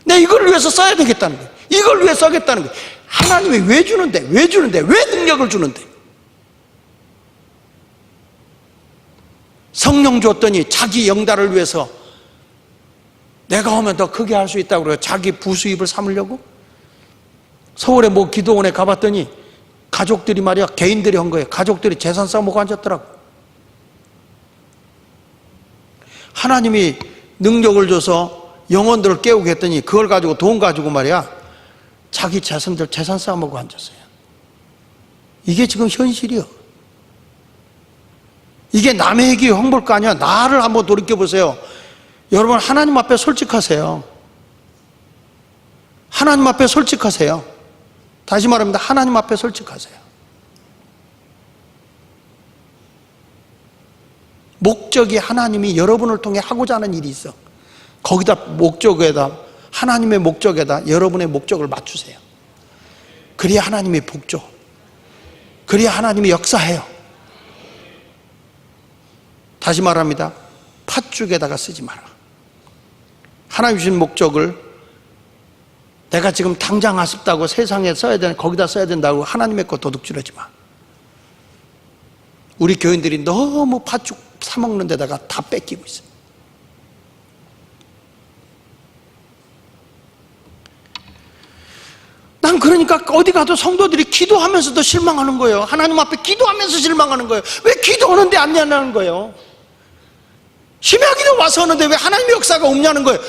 내 이걸 위해서 써야 되겠다는 거예요. 이걸 위해 써야겠다는 거예요. 하나님이 왜 주는데, 왜 능력을 주는데? 성령 줬더니 자기 영달을 위해서 내가 오면 더 크게 할 수 있다고 그래요. 자기 부수입을 삼으려고? 서울에 뭐 기도원에 가봤더니 가족들이 말이야, 개인들이 한 거예요. 가족들이 재산 싸먹고 앉았더라고. 하나님이 능력을 줘서 영혼들을 깨우게 했더니 그걸 가지고 돈 가지고 말이야, 자기 재산 싸먹고 앉았어요. 이게 지금 현실이요. 이게 남의 얘기 험볼 거 아니야. 나를 한번 돌이켜보세요. 여러분, 하나님 앞에 솔직하세요. 하나님 앞에 솔직하세요. 다시 말합니다. 하나님 앞에 솔직하세요. 목적이 하나님이 여러분을 통해 하고자 하는 일이 있어. 거기다 목적에다, 하나님의 목적에다 여러분의 목적을 맞추세요. 그래야 하나님이 복 줘. 그래야 하나님이 역사해요. 다시 말합니다. 팥죽에다가 쓰지 마라. 하나님 주신 목적을 내가 지금 당장 아쉽다고 세상에 써야 되는, 거기다 써야 된다고 하나님의 거 도둑질하지 마. 우리 교인들이 너무 팥죽 사먹는 데다가 다 뺏기고 있어요. 난 그러니까 어디 가도 성도들이 기도하면서도 실망하는 거예요. 하나님 앞에 기도하면서 실망하는 거예요. 왜 기도하는데 안 되냐는 거예요. 심야기도 와서 하는데 왜 하나님의 역사가 없냐는 거예요.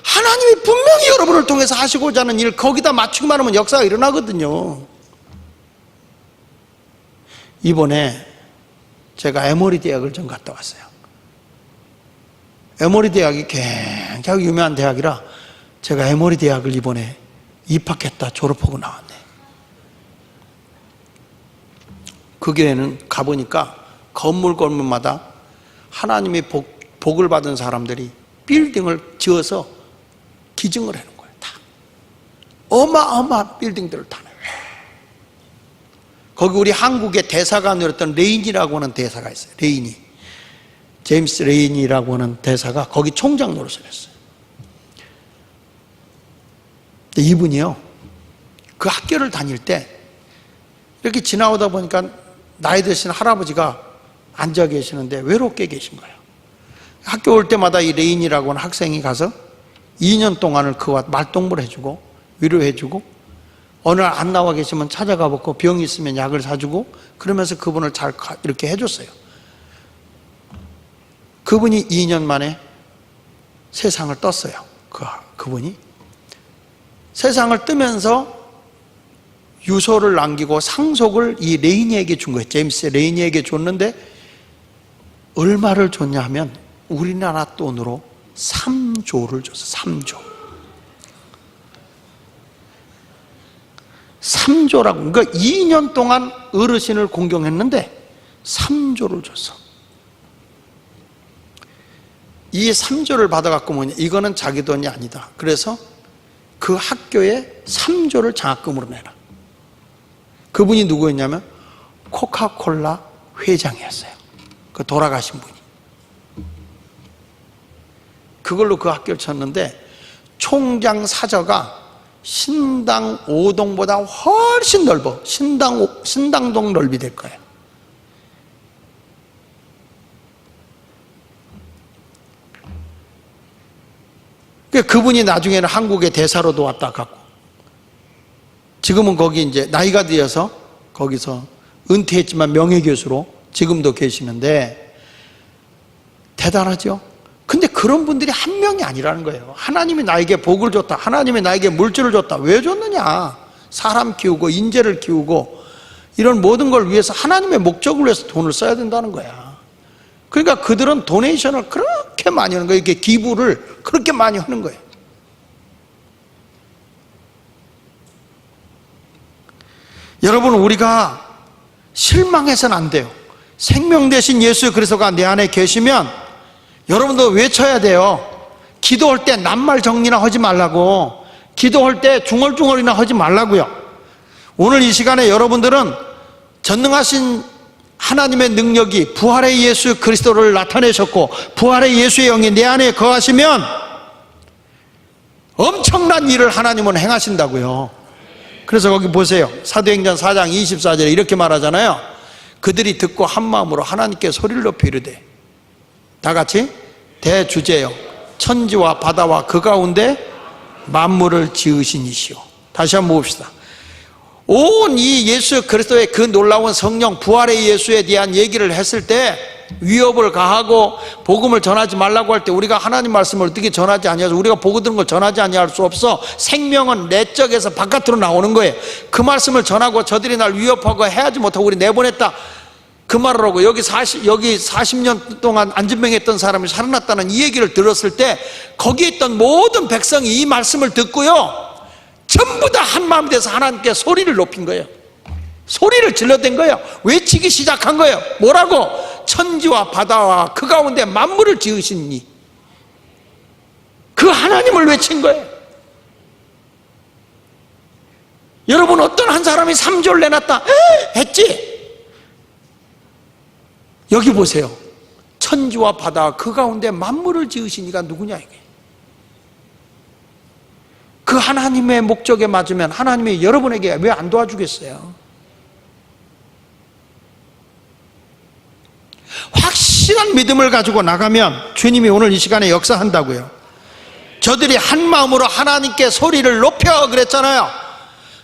하나님이 분명히 여러분을 통해서 하시고자 하는 일, 거기다 맞추기만 하면 역사가 일어나거든요. 이번에 제가 에모리 대학을 좀 갔다 왔어요. 에모리 대학이 굉장히 유명한 대학이라 제가 에모리 대학을 이번에 입학했다 졸업하고 나왔네. 그 교회는 가보니까 건물마다 하나님의 복을 받은 사람들이 빌딩을 지어서 기증을 해놓은 거예요. 다 어마어마한 빌딩들을 다 놔요. 거기 우리 한국의 대사관이었던 레인이라고 하는 대사가 있어요. 레인이, 제임스 레인이라고 하는 대사가 거기 총장 노릇을 했어요. 근데 이분이요, 그 학교를 다닐 때 이렇게 지나오다 보니까 나이 드신 할아버지가 앉아 계시는데 외롭게 계신 거예요. 학교 올 때마다 이 레인이라고 하는 학생이 가서 2년 동안을 그와 말동무를 해주고 위로해주고, 어느 날 안 나와 계시면 찾아가 보고 병이 있으면 약을 사주고, 그러면서 그분을 잘 이렇게 해줬어요. 그분이 2년 만에 세상을 떴어요. 그분이 세상을 뜨면서 유서를 남기고 상속을 이 레이니에게 준 거예요. 제임스 레이니에게 줬는데 얼마를 줬냐 하면 우리나라 돈으로 3조를 줬어. 3조라고. 그러니까 2년 동안 어르신을 공경했는데 3조를 줬어. 이 3조를 받아갖고 뭐냐, 이거는 자기 돈이 아니다. 그래서 그 학교에 3조를 장학금으로 내라. 그분이 누구였냐면 코카콜라 회장이었어요. 그 돌아가신 분이. 그걸로 그 학교를 쳤는데 총장 사저가 신당 5동보다 훨씬 넓어. 신당동 넓이 될 거예요. 그분이 나중에는 한국의 대사로도 왔다 갔고, 지금은 거기 이제 나이가 되어서 거기서 은퇴했지만 명예교수로 지금도 계시는데 대단하죠? 근데 그런 분들이 한 명이 아니라는 거예요. 하나님이 나에게 복을 줬다, 하나님이 나에게 물질을 줬다. 왜 줬느냐? 사람 키우고 인재를 키우고 이런 모든 걸 위해서, 하나님의 목적을 위해서 돈을 써야 된다는 거야. 그러니까 그들은 도네이션을 그렇게 많이 하는 거예요. 이렇게 기부를 그렇게 많이 하는 거예요. 여러분, 우리가 실망해서는 안 돼요. 생명 되신 예수 그리스도가 내 안에 계시면 여러분도 외쳐야 돼요. 기도할 때 낱말 정리나 하지 말라고. 기도할 때 중얼중얼이나 하지 말라고요. 오늘 이 시간에 여러분들은 전능하신 하나님의 능력이 부활의 예수 그리스도를 나타내셨고 부활의 예수의 영이 내 안에 거하시면 엄청난 일을 하나님은 행하신다고요. 그래서 거기 보세요. 사도행전 4장 24절에 이렇게 말하잖아요. 그들이 듣고 한마음으로 하나님께 소리를 높여 이르되, 다 같이, 대주제여 천지와 바다와 그 가운데 만물을 지으신 이시오. 다시 한번 봅시다. 온 이 예수 그리스도의 그 놀라운 성령 부활의 예수에 대한 얘기를 했을 때 위협을 가하고 복음을 전하지 말라고 할 때 우리가 하나님 말씀을 어떻게 전하지 아니하서 우리가 보고 들은 걸 전하지 아니할 수 없어. 생명은 내적에서 바깥으로 나오는 거예요. 그 말씀을 전하고 저들이 날 위협하고 해하지 못하고 우리 내보냈다, 그 말을 하고 여기 40년 동안 안진병했던 사람이 살아났다는 이 얘기를 들었을 때 거기에 있던 모든 백성이 이 말씀을 듣고요 전부 다 한마음 돼서 하나님께 소리를 높인 거예요. 소리를 질러댄 거예요. 외치기 시작한 거예요. 뭐라고? 천지와 바다와 그 가운데 만물을 지으시니, 그 하나님을 외친 거예요. 여러분, 어떤 한 사람이 3조를 내놨다 했지? 여기 보세요. 천지와 바다와 그 가운데 만물을 지으신 이가 누구냐 이게. 그 하나님의 목적에 맞으면 하나님이 여러분에게 왜 안 도와주겠어요? 확실한 믿음을 가지고 나가면 주님이 오늘 이 시간에 역사한다고요. 저들이 한 마음으로 하나님께 소리를 높여 그랬잖아요.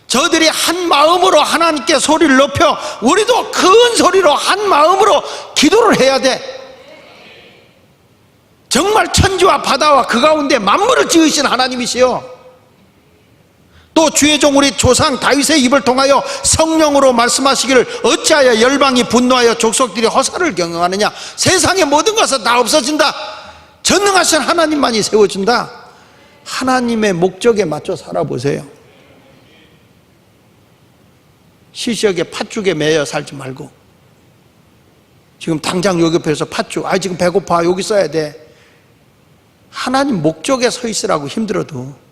저들이 한 마음으로 하나님께 소리를 높여, 우리도 큰 소리로 한 마음으로 기도를 해야 돼. 정말 천지와 바다와 그 가운데 만물을 지으신 하나님이시여. 또 주의 종 우리 조상 다윗의 입을 통하여 성령으로 말씀하시기를 어찌하여 열방이 분노하여 족속들이 허사를 경영하느냐. 세상의 모든 것은 다 없어진다. 전능하신 하나님만이 세워준다. 하나님의 목적에 맞춰 살아보세요. 시시하게 팥죽에 매여 살지 말고, 지금 당장 여기 옆에서 팥죽, 지금 배고파, 여기 써야 돼. 하나님 목적에 서 있으라고, 힘들어도.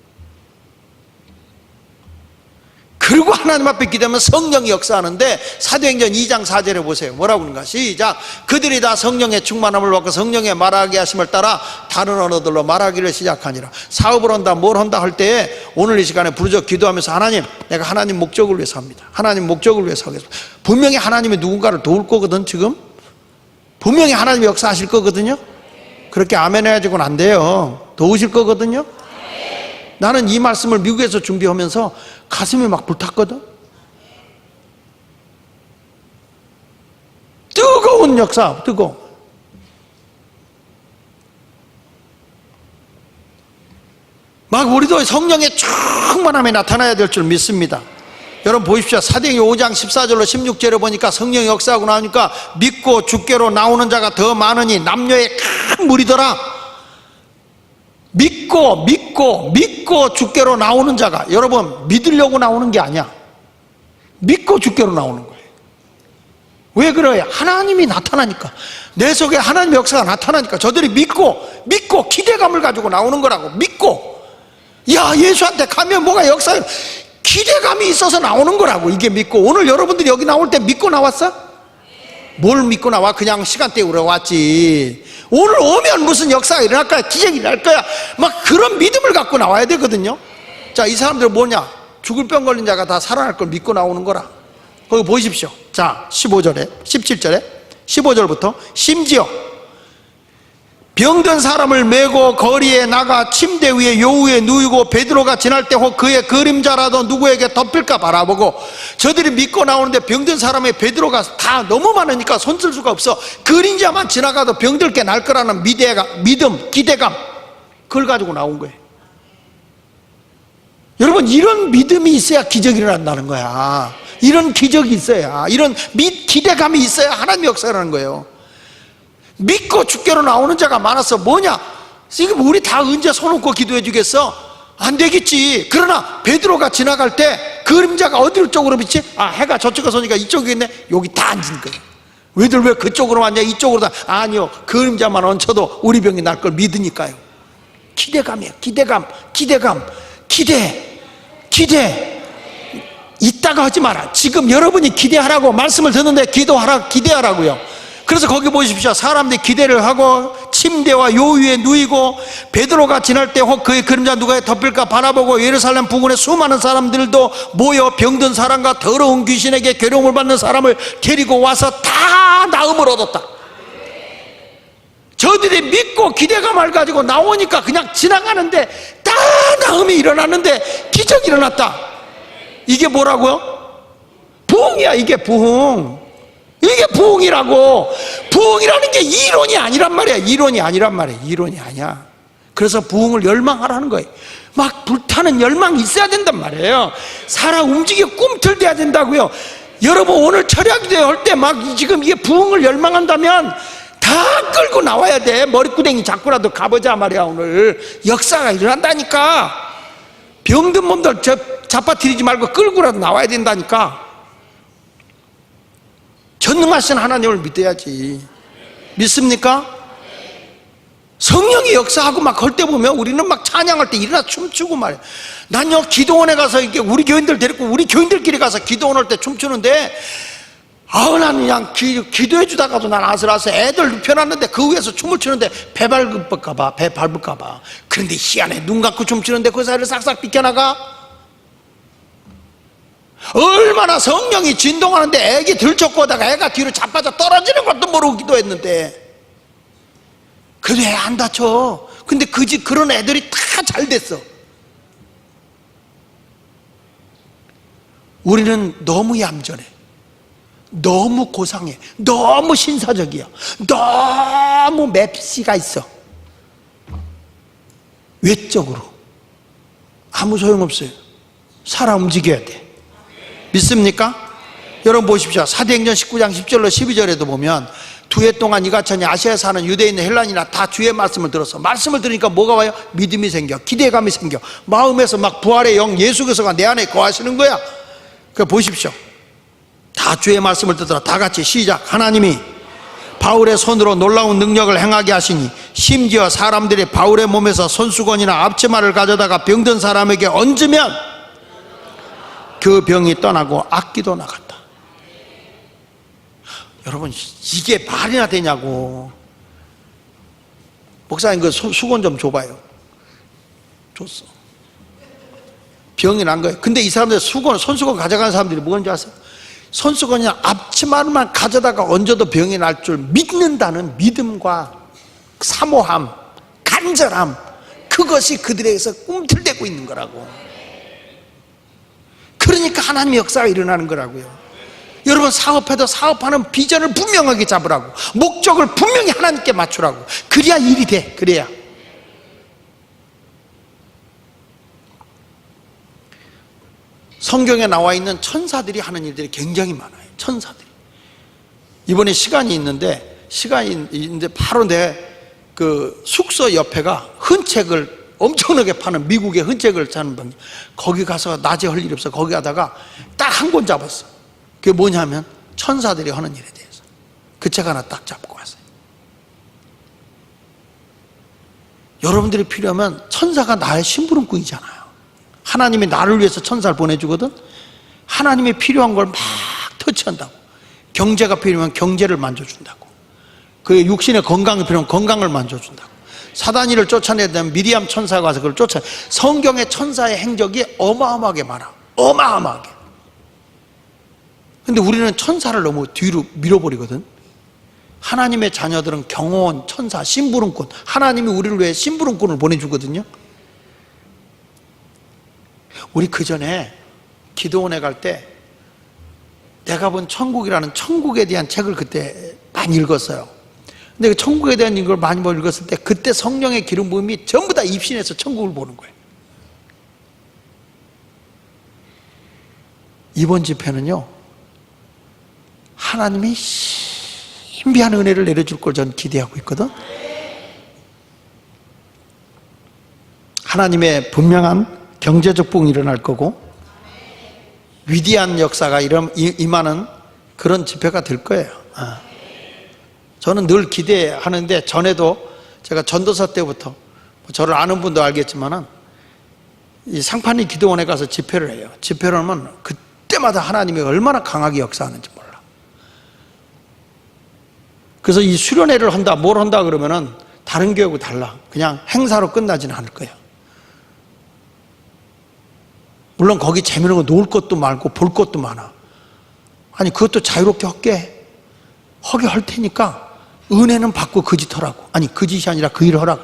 그리고 하나님 앞에 기도하면 성령이 역사하는데, 사도행전 2장 4절에 보세요. 뭐라고 그러는가? 시작. 그들이 다 성령의 충만함을 받고 성령의 말하게 하심을 따라 다른 언어들로 말하기를 시작하니라. 사업을 한다, 뭘 한다 할 때에 오늘 이 시간에 부르짖어 기도하면서, 하나님, 내가 하나님 목적을 위해서 합니다. 하나님 목적을 위해서 하겠습니다. 분명히 하나님이 누군가를 도울 거거든. 지금 분명히 하나님이 역사하실 거거든요. 그렇게 아멘 해가지고는 안 돼요. 도우실 거거든요. 나는 이 말씀을 미국에서 준비하면서 가슴이 막 불탔거든. 뜨거운 역사, 뜨거워. 막 우리도 성령의 충만함에 나타나야 될 줄 믿습니다. 여러분 보십시오. 사도행전 5장 14절로 16절에 보니까 성령이 역사하고 나오니까 믿고 주께로 나오는 자가 더 많으니 남녀의 큰 무리더라. 믿고 주께로 나오는 자가, 여러분 믿으려고 나오는 게 아니야. 믿고 주께로 나오는 거예요. 왜 그래요? 하나님이 나타나니까, 내 속에 하나님의 역사가 나타나니까 저들이 믿고 기대감을 가지고 나오는 거라고. 믿고, 야, 예수한테 가면 뭐가 역사해, 기대감이 있어서 나오는 거라고. 이게 믿고. 오늘 여러분들이 여기 나올 때 믿고 나왔어? 뭘 믿고 나와? 그냥 시간 때우러 왔지. 오늘 오면 무슨 역사가 일어날 거야, 기적이 일어날 거야, 막 그런 믿음을 갖고 나와야 되거든요. 자, 이 사람들은 뭐냐? 죽을 병 걸린 자가 다 살아날 걸 믿고 나오는 거라. 거기 보십시오. 자, 15절에 17절에 15절부터, 심지어 병든 사람을 메고 거리에 나가 침대 위에 요우에 누이고 베드로가 지날 때 혹 그의 그림자라도 누구에게 덮일까 바라보고, 저들이 믿고 나오는데 병든 사람의 베드로가 다 너무 많으니까 손 쓸 수가 없어. 그림자만 지나가도 병들 게 날 거라는 믿음, 기대감, 그걸 가지고 나온 거예요. 여러분, 이런 믿음이 있어야 기적이 일어난다는 거야. 이런 기적이 있어야, 이런 기대감이 있어야 하나님의 역사라는 거예요. 믿고 주께로 나오는 자가 많아서 뭐냐? 지금 우리 다 언제 손 얹고 기도해 주겠어? 안 되겠지. 그러나 베드로가 지나갈 때 그림자가 어디 쪽으로 비치? 해가 저쪽에서 오니까 이쪽에 있네. 여기 다 앉은 거예요. 왜들 왜 그쪽으로 왔냐, 이쪽으로 다. 아니요, 그림자만 얹혀도 우리 병이 날 걸 믿으니까요. 기대감이에요. 기대. 이따가 하지 마라. 지금 여러분이 기대하라고 말씀을 듣는데 기대하라고요. 그래서 거기 보십시오. 사람들이 기대를 하고 침대와 요위에 누이고, 베드로가 지날 때 혹 그의 그림자 누가 덮일까 바라보고, 예루살렘 부근에 수많은 사람들도 모여 병든 사람과 더러운 귀신에게 괴로움을 받는 사람을 데리고 와서 다 나음을 얻었다. 저들이 믿고 기대감을 가지고 나오니까 그냥 지나가는데 다 나음이 일어났는데 기적이 일어났다. 이게 뭐라고요? 부흥이야. 이게 부흥. 이게 부흥이라고. 부흥이라는 게 이론이 아니란 말이야. 이론이 아니야. 그래서 부흥을 열망하라는 거예요. 막 불타는 열망이 있어야 된단 말이에요. 살아 움직여 꿈틀대야 된다고요. 여러분, 오늘 철야기도 할 때 막 지금 이게 부흥을 열망한다면 다 끌고 나와야 돼. 머리구덩이 잡고라도 가보자 말이야. 오늘 역사가 일어난다니까. 병든 몸들 잡아뜨리지 말고 끌고라도 나와야 된다니까. 전능하신 하나님을 믿어야지. 믿습니까? 성령이 역사하고 막 할 때 보면 우리는 막 찬양할 때 일어나 춤추고 말이야. 난요, 기도원에 가서 이렇게 우리 교인들 데리고 우리 교인들끼리 가서 기도원 할 때 춤추는데, 난 그냥 기도해 주다가도 난 아슬아슬 애들 눕혀놨는데 그 위에서 춤을 추는데 배 밟을까봐. 그런데 희한해. 눈 감고 춤추는데 그 사이를 싹싹 비켜나가. 얼마나 성령이 진동하는데 애기 들쫓고 오다가 애가 뒤로 자빠져 떨어지는 것도 모르고 기도했는데, 그래도 애 안 다쳐. 근데 그런 애들이 다 잘 됐어. 우리는 너무 얌전해. 너무 고상해. 너무 신사적이야. 너무 맵시가 있어. 외적으로 아무 소용없어요. 살아 움직여야 돼. 믿습니까? 여러분 보십시오. 사도행전 19장 10절로 12절에도 보면, 두 해 동안 이같이 아시아에 사는 유대인, 헬라인이나 다 주의 말씀을 들었어. 말씀을 들으니까 뭐가 와요? 믿음이 생겨. 기대감이 생겨. 마음에서 막 부활의 영, 예수께서가 내 안에 거하시는 거야. 그 보십시오. 자, 주의 말씀을 듣더라. 다 같이 시작. 하나님이 바울의 손으로 놀라운 능력을 행하게 하시니 심지어 사람들이 바울의 몸에서 손수건이나 앞치마를 가져다가 병든 사람에게 얹으면 그 병이 떠나고 악기도 나갔다. 여러분, 이게 말이나 되냐고. 목사님, 그 수건 좀 줘봐요. 줬어. 병이 난 거예요. 근데 이 사람들 손수건 가져간 사람들이 뭔지 아세요? 손수건이나 앞치마만 가져다가 얹어도 병이 날 줄 믿는다는 믿음과 사모함, 간절함, 그것이 그들에게서 꿈틀대고 있는 거라고. 그러니까 하나님의 역사가 일어나는 거라고요. 여러분, 사업해도 사업하는 비전을 분명하게 잡으라고, 목적을 분명히 하나님께 맞추라고. 그래야 일이 돼. 그래야. 성경에 나와 있는 천사들이 하는 일들이 굉장히 많아요. 천사들이. 이번에 시간이 있는데 바로 내 그 숙소 옆에가 흔책을 엄청나게 파는, 미국의 흔책을 사는 방, 거기 가서 낮에 할 일이 없어. 거기 가다가 딱 한 권 잡았어. 그게 뭐냐면 천사들이 하는 일에 대해서 그 책 하나 딱 잡고 왔어요. 여러분들이 필요하면 천사가 나의 심부름꾼이잖아요. 하나님이 나를 위해서 천사를 보내주거든. 하나님이 필요한 걸 막 터치한다고. 경제가 필요하면 경제를 만져준다고. 그 육신의 건강이 필요하면 건강을 만져준다고. 사단이를 쫓아내야 되면 미리암 천사가 와서 그걸 쫓아. 성경의 천사의 행적이 어마어마하게 많아. 어마어마하게. 근데 우리는 천사를 너무 뒤로 밀어버리거든. 하나님의 자녀들은 경호원, 천사, 심부름꾼, 하나님이 우리를 위해 심부름꾼을 보내주거든요. 우리 그 전에 기도원에 갈 때 내가 본 천국이라는, 천국에 대한 책을 그때 많이 읽었어요. 근데 그 천국에 대한 걸 많이 읽었을 때 그때 성령의 기름 부음이 전부 다 입신해서 천국을 보는 거예요. 이번 집회는요, 하나님이 신비한 은혜를 내려줄 걸 전 기대하고 있거든. 하나님의 분명한 경제적 부흥이 일어날 거고 위대한 역사가 임하는 그런 집회가 될 거예요. 저는 늘 기대하는데, 전에도 제가 전도사 때부터, 저를 아는 분도 알겠지만은 이 상판리 기도원에 가서 집회를 해요. 집회를 하면 그때마다 하나님이 얼마나 강하게 역사하는지 몰라. 그래서 이 수련회를 한다, 뭘 한다 그러면은 다른 교회하고 달라. 그냥 행사로 끝나지는 않을 거예요. 물론 거기 재미있는 거 놀 것도 많고 볼 것도 많아. 아니, 그것도 자유롭게 하게 할 테니까 은혜는 받고 그 짓 하라고. 아니, 그 짓이 아니라 그 일을 하라고.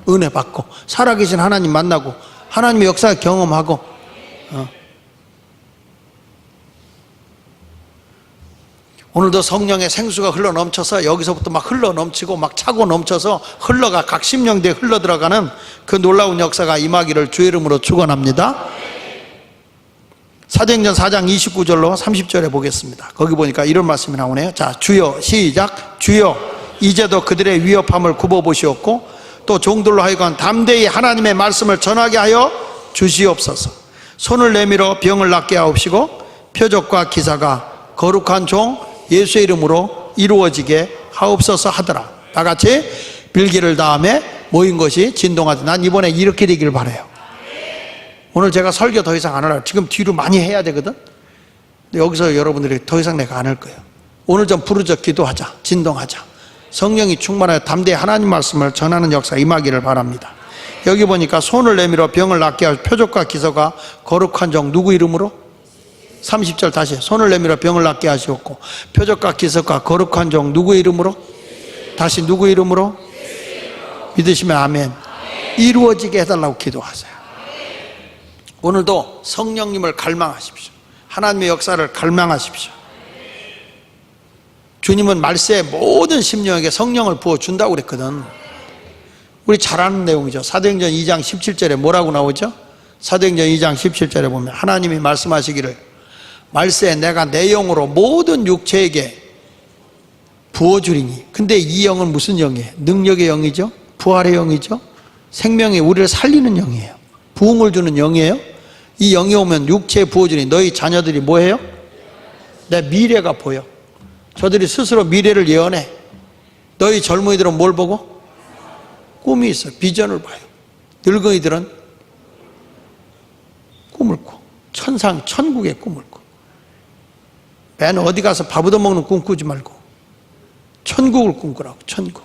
은혜 받고 살아계신 하나님 만나고 하나님의 역사 경험하고. 오늘도 성령의 생수가 흘러 넘쳐서 여기서부터 막 흘러 넘치고 막 차고 넘쳐서 흘러가 각 심령대에 흘러 들어가는 그 놀라운 역사가 임하기를 주의 이름으로 축원합니다. 사도행전 4장 29절로 30절에 보겠습니다. 거기 보니까 이런 말씀이 나오네요. 자, 주여, 시작. 주여, 이제도 그들의 위협함을 굽어보시옵고 또 종들로 하여금 담대히 하나님의 말씀을 전하게 하여 주시옵소서. 손을 내밀어 병을 낫게 하옵시고 표적과 기사가 거룩한 종 예수의 이름으로 이루어지게 하옵소서 하더라. 다 같이 빌기를 다음에 모인 것이 진동하듯. 난 이번에 이렇게 되기를 바라요. 오늘 제가 설교 더 이상 안 하려고. 지금 뒤로 많이 해야 되거든. 근데 여기서 여러분들이 더 이상 내가 안 할 거예요. 오늘 좀 부르짖어 기도하자. 진동하자. 성령이 충만하여 담대히 하나님 말씀을 전하는 역사 임하기를 바랍니다. 여기 보니까 손을 내밀어 병을 낫게 할 표적과 기사가 거룩한 종 누구 이름으로? 30절 다시. 손을 내밀어 병을 낫게 하시옵고 표적과 기사가 거룩한 종 누구 이름으로? 다시 누구 이름으로? 믿으시면 아멘. 이루어지게 해달라고 기도하세요. 오늘도 성령님을 갈망하십시오. 하나님의 역사를 갈망하십시오. 주님은 말세에 모든 심령에게 성령을 부어준다고 그랬거든. 우리 잘 아는 내용이죠. 사도행전 2장 17절에 뭐라고 나오죠? 사도행전 2장 17절에 보면 하나님이 말씀하시기를 말세에 내가 내 영으로 모든 육체에게 부어주리니. 근데 이 영은 무슨 영이에요? 능력의 영이죠. 부활의 영이죠. 생명이 우리를 살리는 영이에요. 부흥을 주는 영이에요. 이 영이 오면 육체에 부어주니 너희 자녀들이 뭐예요? 내 미래가 보여. 저들이 스스로 미래를 예언해. 너희 젊은이들은 뭘 보고? 꿈이 있어. 비전을 봐요. 늙은이들은 꿈을 꿔. 천국의 꿈을 꿔. 맨 어디 가서 밥 얻어먹는 꿈 꾸지 말고 천국을 꿈꾸라고. 천국.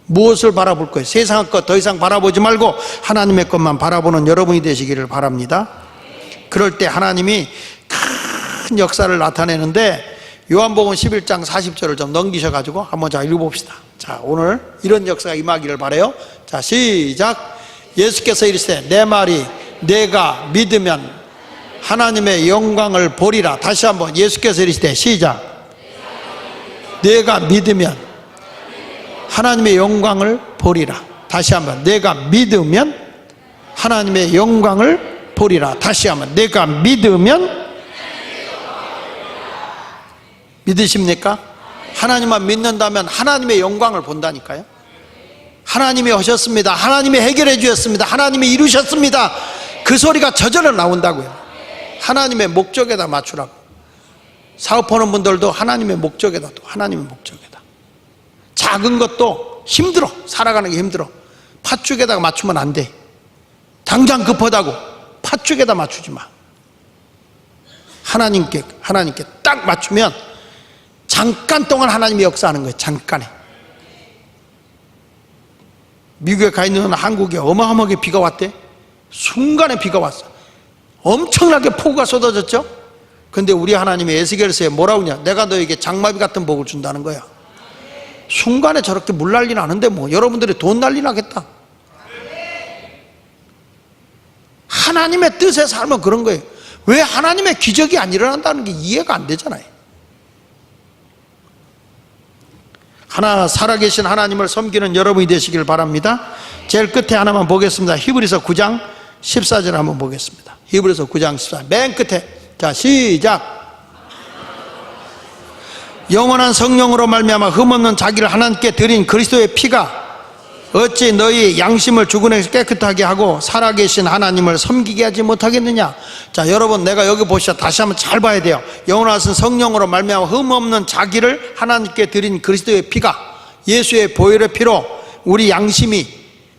무엇을 바라볼 거예요? 세상의 것 더 이상 바라보지 말고 하나님의 것만 바라보는 여러분이 되시기를 바랍니다. 그럴 때 하나님이 큰 역사를 나타내는데 요한복음 11장 40절을 좀 넘기셔가지고 한번 자 읽어봅시다. 자, 오늘 이런 역사가 임하기를 바라요. 자, 시작. 예수께서 이르시되 내 말이 내가 믿으면 하나님의 영광을 보리라. 다시 한번 예수께서 이르시되 시작. 내가 믿으면 하나님의 영광을 보리라. 다시 한번 내가 믿으면 하나님의 영광을 보리라. 다시 한번 내가 믿으면. 믿으십니까? 하나님만 믿는다면 하나님의 영광을 본다니까요. 하나님이 하셨습니다. 하나님이 해결해 주셨습니다. 하나님이 이루셨습니다. 그 소리가 저절로 나온다고요. 하나님의 목적에다 맞추라고. 사업하는 분들도 하나님의 목적에다, 또 하나님의 목적에다. 작은 것도 힘들어. 살아가는 게 힘들어. 팥죽에다가 맞추면 안 돼. 당장 급하다고 팥죽에다 맞추지 마. 하나님께 딱 맞추면 잠깐 동안 하나님이 역사하는 거예요. 잠깐에. 미국에 가 있는 한국에 어마어마하게 비가 왔대. 순간에 비가 왔어. 엄청나게 폭우가 쏟아졌죠. 근데 우리 하나님이 에스겔서에 뭐라고 하냐? 내가 너에게 장마비 같은 복을 준다는 거야. 순간에 저렇게 물 난리 나는데 뭐 여러분들이 돈 난리 나겠다. 하나님의 뜻에 살면 그런 거예요. 왜 하나님의 기적이 안 일어난다는 게 이해가 안 되잖아요. 살아계신 하나님을 섬기는 여러분이 되시길 바랍니다. 제일 끝에 하나만 보겠습니다. 히브리서 9장 14절 한번 보겠습니다. 히브리서 9장 14절 맨 끝에. 자, 시작. 영원한 성령으로 말미암아 흠없는 자기를 하나님께 드린 그리스도의 피가 어찌 너희 양심을 죽은 에서 깨끗하게 하고 살아계신 하나님을 섬기게 하지 못하겠느냐. 자, 여러분 내가 여기 보시죠. 다시 한번 잘 봐야 돼요. 영원하신 성령으로 말미암아 흠없는 자기를 하나님께 드린 그리스도의 피가, 예수의 보혈의 피로 우리 양심이,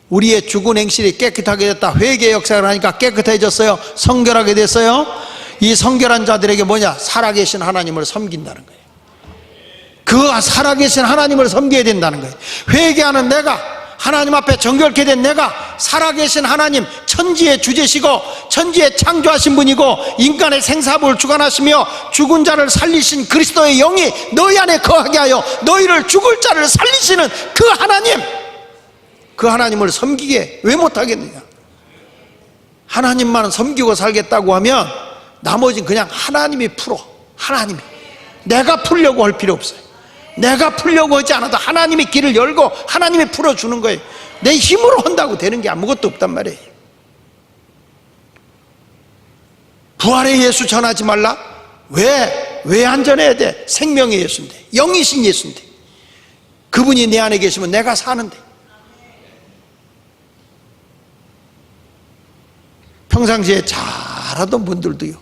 우리의 죽은 행실이 깨끗하게 됐다. 회개의 역사를 하니까 깨끗해졌어요. 성결하게 됐어요. 이 성결한 자들에게 뭐냐? 살아계신 하나님을 섬긴다는 거예요. 그 살아계신 하나님을 섬겨야 된다는 거예요. 회개하는 내가, 하나님 앞에 정결케 된 내가 살아계신 하나님, 천지의 주제시고 천지의 창조하신 분이고 인간의 생사부를 주관하시며 죽은 자를 살리신 그리스도의 영이 너희 안에 거하게 하여 너희를 죽을 자를 살리시는 그 하나님, 그 하나님을 섬기게 왜 못하겠느냐. 하나님만 섬기고 살겠다고 하면 나머지는 그냥 하나님이 풀어. 하나님이. 내가 풀려고 할 필요 없어요. 내가 풀려고 하지 않아도 하나님이 길을 열고 하나님이 풀어주는 거예요. 내 힘으로 한다고 되는 게 아무것도 없단 말이에요. 부활의 예수 전하지 말라? 왜 안 전해야 돼? 생명의 예수인데, 영이신 예수인데, 그분이 내 안에 계시면 내가 사는데. 평상시에 잘하던 분들도요,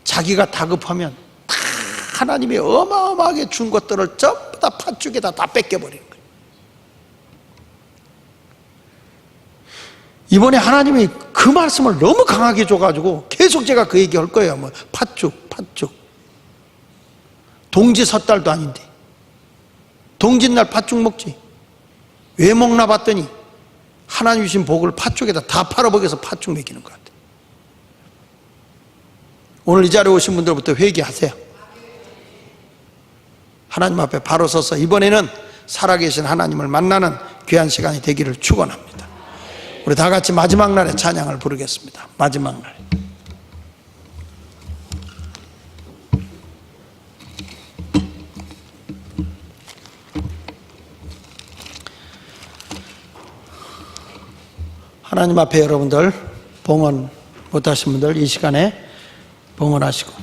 자기가 다급하면 하나님이 어마어마하게 준 것들을 전부 다 팥죽에다 다 뺏겨버리는 거예요. 이번에 하나님이 그 말씀을 너무 강하게 줘가지고 계속 제가 그 얘기 할 거예요. 뭐 팥죽. 동지 섣달도 아닌데 동짓날 팥죽 먹지. 왜 먹나 봤더니 하나님 주신 복을 팥죽에다 다 팔아먹여서 팥죽 먹이는 것 같아요. 오늘 이 자리에 오신 분들부터 회개하세요. 하나님 앞에 바로 서서 이번에는 살아계신 하나님을 만나는 귀한 시간이 되기를 축원합니다. 우리 다 같이 마지막 날에 찬양을 부르겠습니다. 마지막 날. 하나님 앞에 여러분들 봉헌 못하신 분들 이 시간에 봉헌하시고,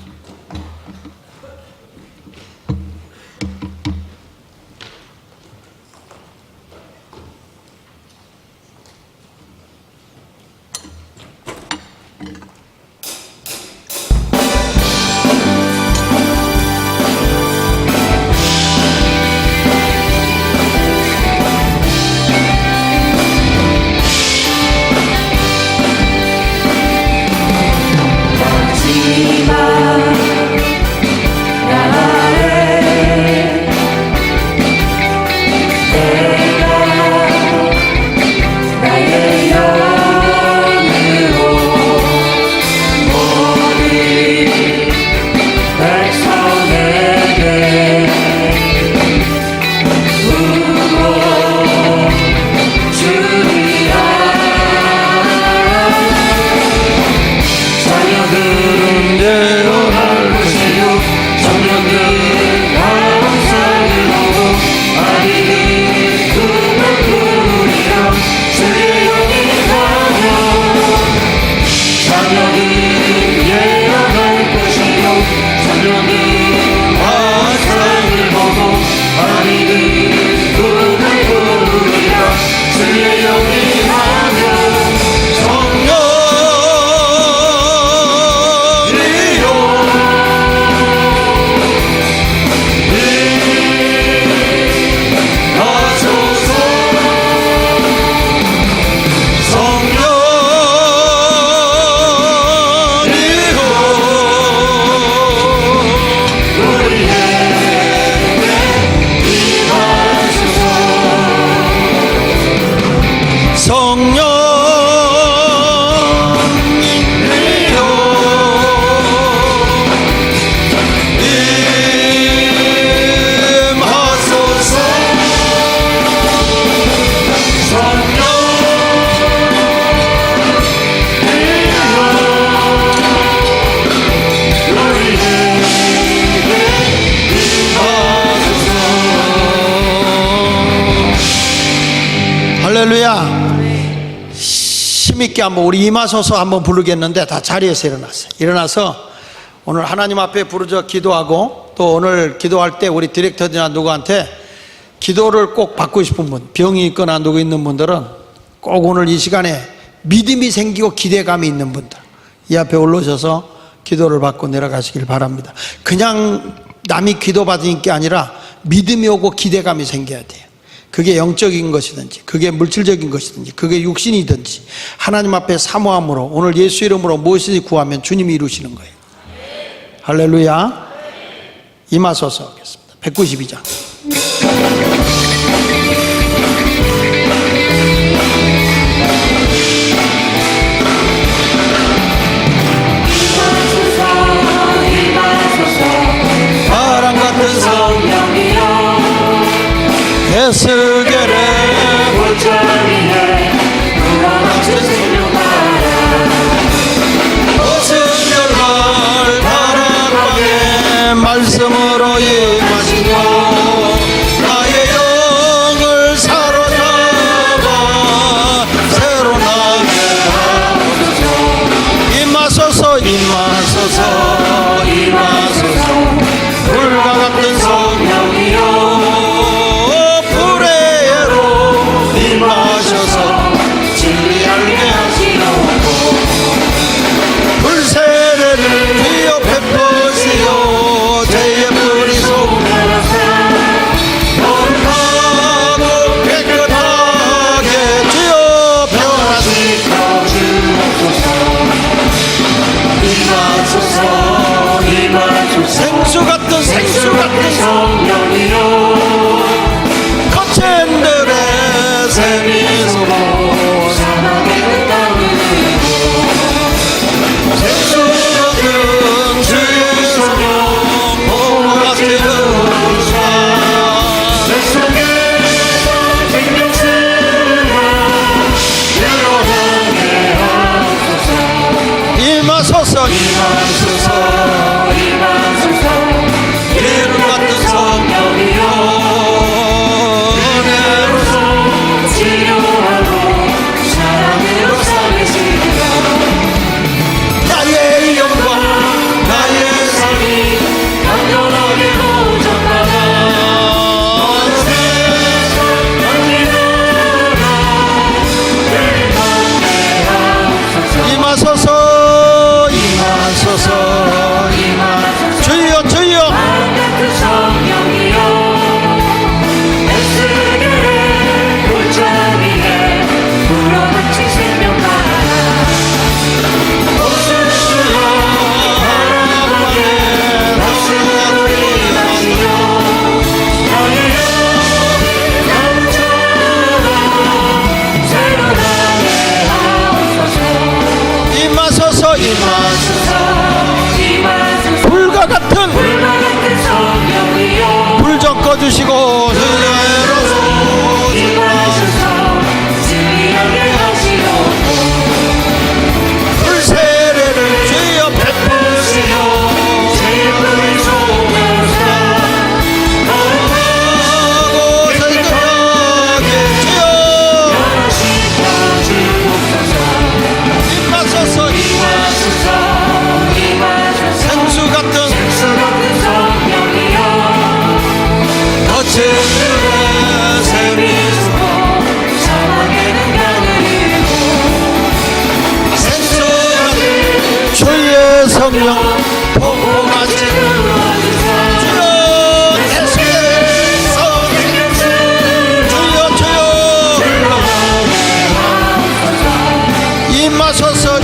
힘있게 한번 우리 임하소서 한번 부르겠는데 다 자리에서 일어났어요. 일어나서 오늘 하나님 앞에 부르짖어 기도하고 또 오늘 기도할 때 우리 디렉터들이나 누구한테 기도를 꼭 받고 싶은 분, 병이 있거나 누구 있는 분들은 꼭 오늘 이 시간에 믿음이 생기고 기대감이 있는 분들 이 앞에 올라오셔서 기도를 받고 내려가시길 바랍니다. 그냥 남이 기도 받으니까 게 아니라 믿음이 오고 기대감이 생겨야 돼요. 그게 영적인 것이든지 그게 물질적인 것이든지 그게 육신이든지 하나님 앞에 사모함으로 오늘 예수 이름으로 무엇이든지 구하면 주님이 이루시는 거예요. 할렐루야. 임하소서 하겠습니다. 192장. 바람 같은 성령이여 에스겔의 골짜기에 불어닥친 생명나라 오순절날 바람방에 말씀으로 임하시고 나의 영을 사로잡아 새로 나게 하소서 임하소서 임하소서 임하소서 불과 같은 성령이여 임하셔서 진리하게 하시옵고 불세례를 주여 베푸시오 죄의 뿌리 속에서 거룩하고 깨끗하게 주여 변화시켜 주옵소서 임하소서 임하소서 생수 같은 성령이여 거센들의 세미소로 사랑의 땅을 생수 같은 주의 성령 보고 같은 내 속에서 생명 쓰라 일어나게 하소서 임하소서 임하소서 임하소서 이름 같은 성령이여 임하소서 임하소서 임하소서 주여 주여 성령이여 에스겔의 골짜기에 불어닥친 생명나라 오순절날 바람방에 말씀으로 임하시오 나의 영을 사로잡아 새로 나게 하옵소서 임하소서 임하소서 불과 같은 성령이여 불 좀 꺼주시고 주여로서 임하소서 진리하게 하시옵고 불세례를 주여 베푸시오 죄의 뿌리 속에서 거룩하고 깨끗하게 주여 변화시켜 주옵소서 임하소서 생수 같은 성령이여 거칠의 세미소로 사랑에는 강을 이루고 생수 같은 주의 성령 보고 같이 주여 에스겔의 성령 주여 주여 임하소서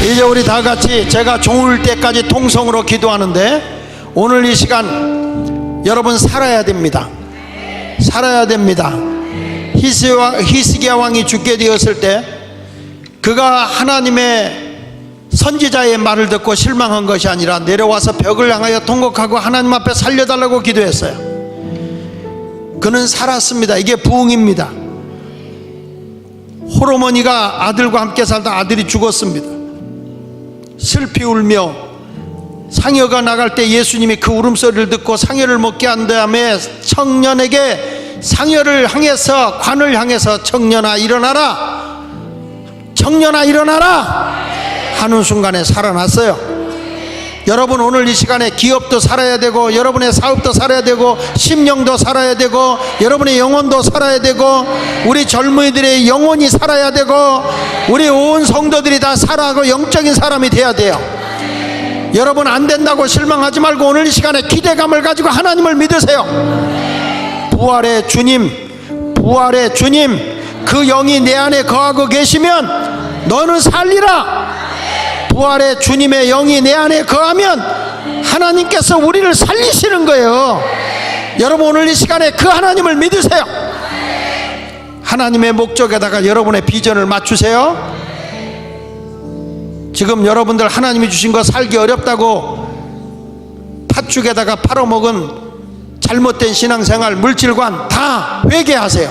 이제 우리 다 같이 제가 좋을 때까지 통성으로 기도하는데 오늘 이 시간 여러분 살아야 됩니다. 살아야 됩니다. 히스기야 왕이 죽게 되었을 때 그가 하나님의 선지자의 말을 듣고 실망한 것이 아니라 내려와서 벽을 향하여 통곡하고 하나님 앞에 살려달라고 기도했어요. 그는 살았습니다. 이게 부흥입니다. 홀어머니가 아들과 함께 살다 아들이 죽었습니다. 슬피 울며 상여가 나갈 때 예수님이 그 울음소리를 듣고 상여를 먹게 한 다음에 청년에게 상여를 향해서 관을 향해서 청년아 일어나라, 청년아 일어나라 하는 순간에 살아났어요. 여러분 오늘 이 시간에 기업도 살아야 되고 여러분의 사업도 살아야 되고 심령도 살아야 되고 여러분의 영혼도 살아야 되고 우리 젊은이들의 영혼이 살아야 되고 우리 온 성도들이 다 살아가고 영적인 사람이 돼야 돼요. 여러분 안 된다고 실망하지 말고 오늘 이 시간에 기대감을 가지고 하나님을 믿으세요. 부활의 주님, 부활의 주님, 그 영이 내 안에 거하고 계시면 너는 살리라. 부활의 주님의 영이 내 안에 거하면 하나님께서 우리를 살리시는 거예요. 여러분 오늘 이 시간에 그 하나님을 믿으세요. 하나님의 목적에다가 여러분의 비전을 맞추세요. 지금 여러분들 하나님이 주신 거 살기 어렵다고 팥죽에다가 팔아먹은 잘못된 신앙생활, 물질관 다 회개하세요.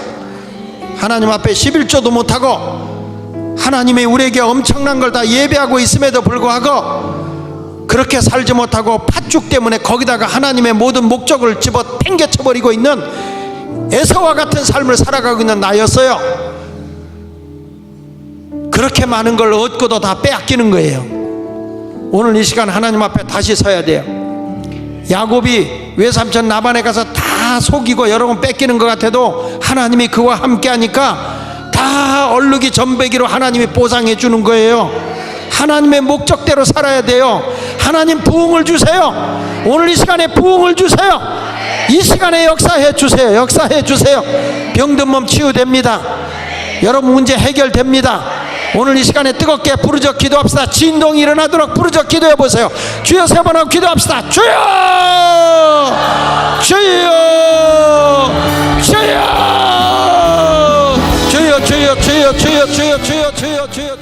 하나님 앞에 11조도 못하고 하나님이 우리에게 엄청난 걸 다 예배하고 있음에도 불구하고 그렇게 살지 못하고 팥죽 때문에 거기다가 하나님의 모든 목적을 집어 당겨쳐버리고 있는 에서와 같은 삶을 살아가고 있는 나였어요. 그렇게 많은 걸 얻고도 다 빼앗기는 거예요. 오늘 이 시간 하나님 앞에 다시 서야 돼요. 야곱이 외삼촌 라반에 가서 다 속이고 여러분 뺏기는 것 같아도 하나님이 그와 함께 하니까 다 얼룩이 전배기로 하나님이 보상해 주는 거예요. 하나님의 목적대로 살아야 돼요. 하나님 부흥을 주세요. 오늘 이 시간에 부흥을 주세요. 이 시간에 역사해 주세요. 역사해 주세요. 병든 몸 치유됩니다. 여러분 문제 해결됩니다. 오늘 이 시간에 뜨겁게 부르짖어 기도합시다. 진동이 일어나도록 부르짖어 기도해 보세요. 주여 세 번 하고 기도합시다. 주여, 주여, 주여, 주여, 주여, 주여, 주여, 주여, 주여, 주여, 주여.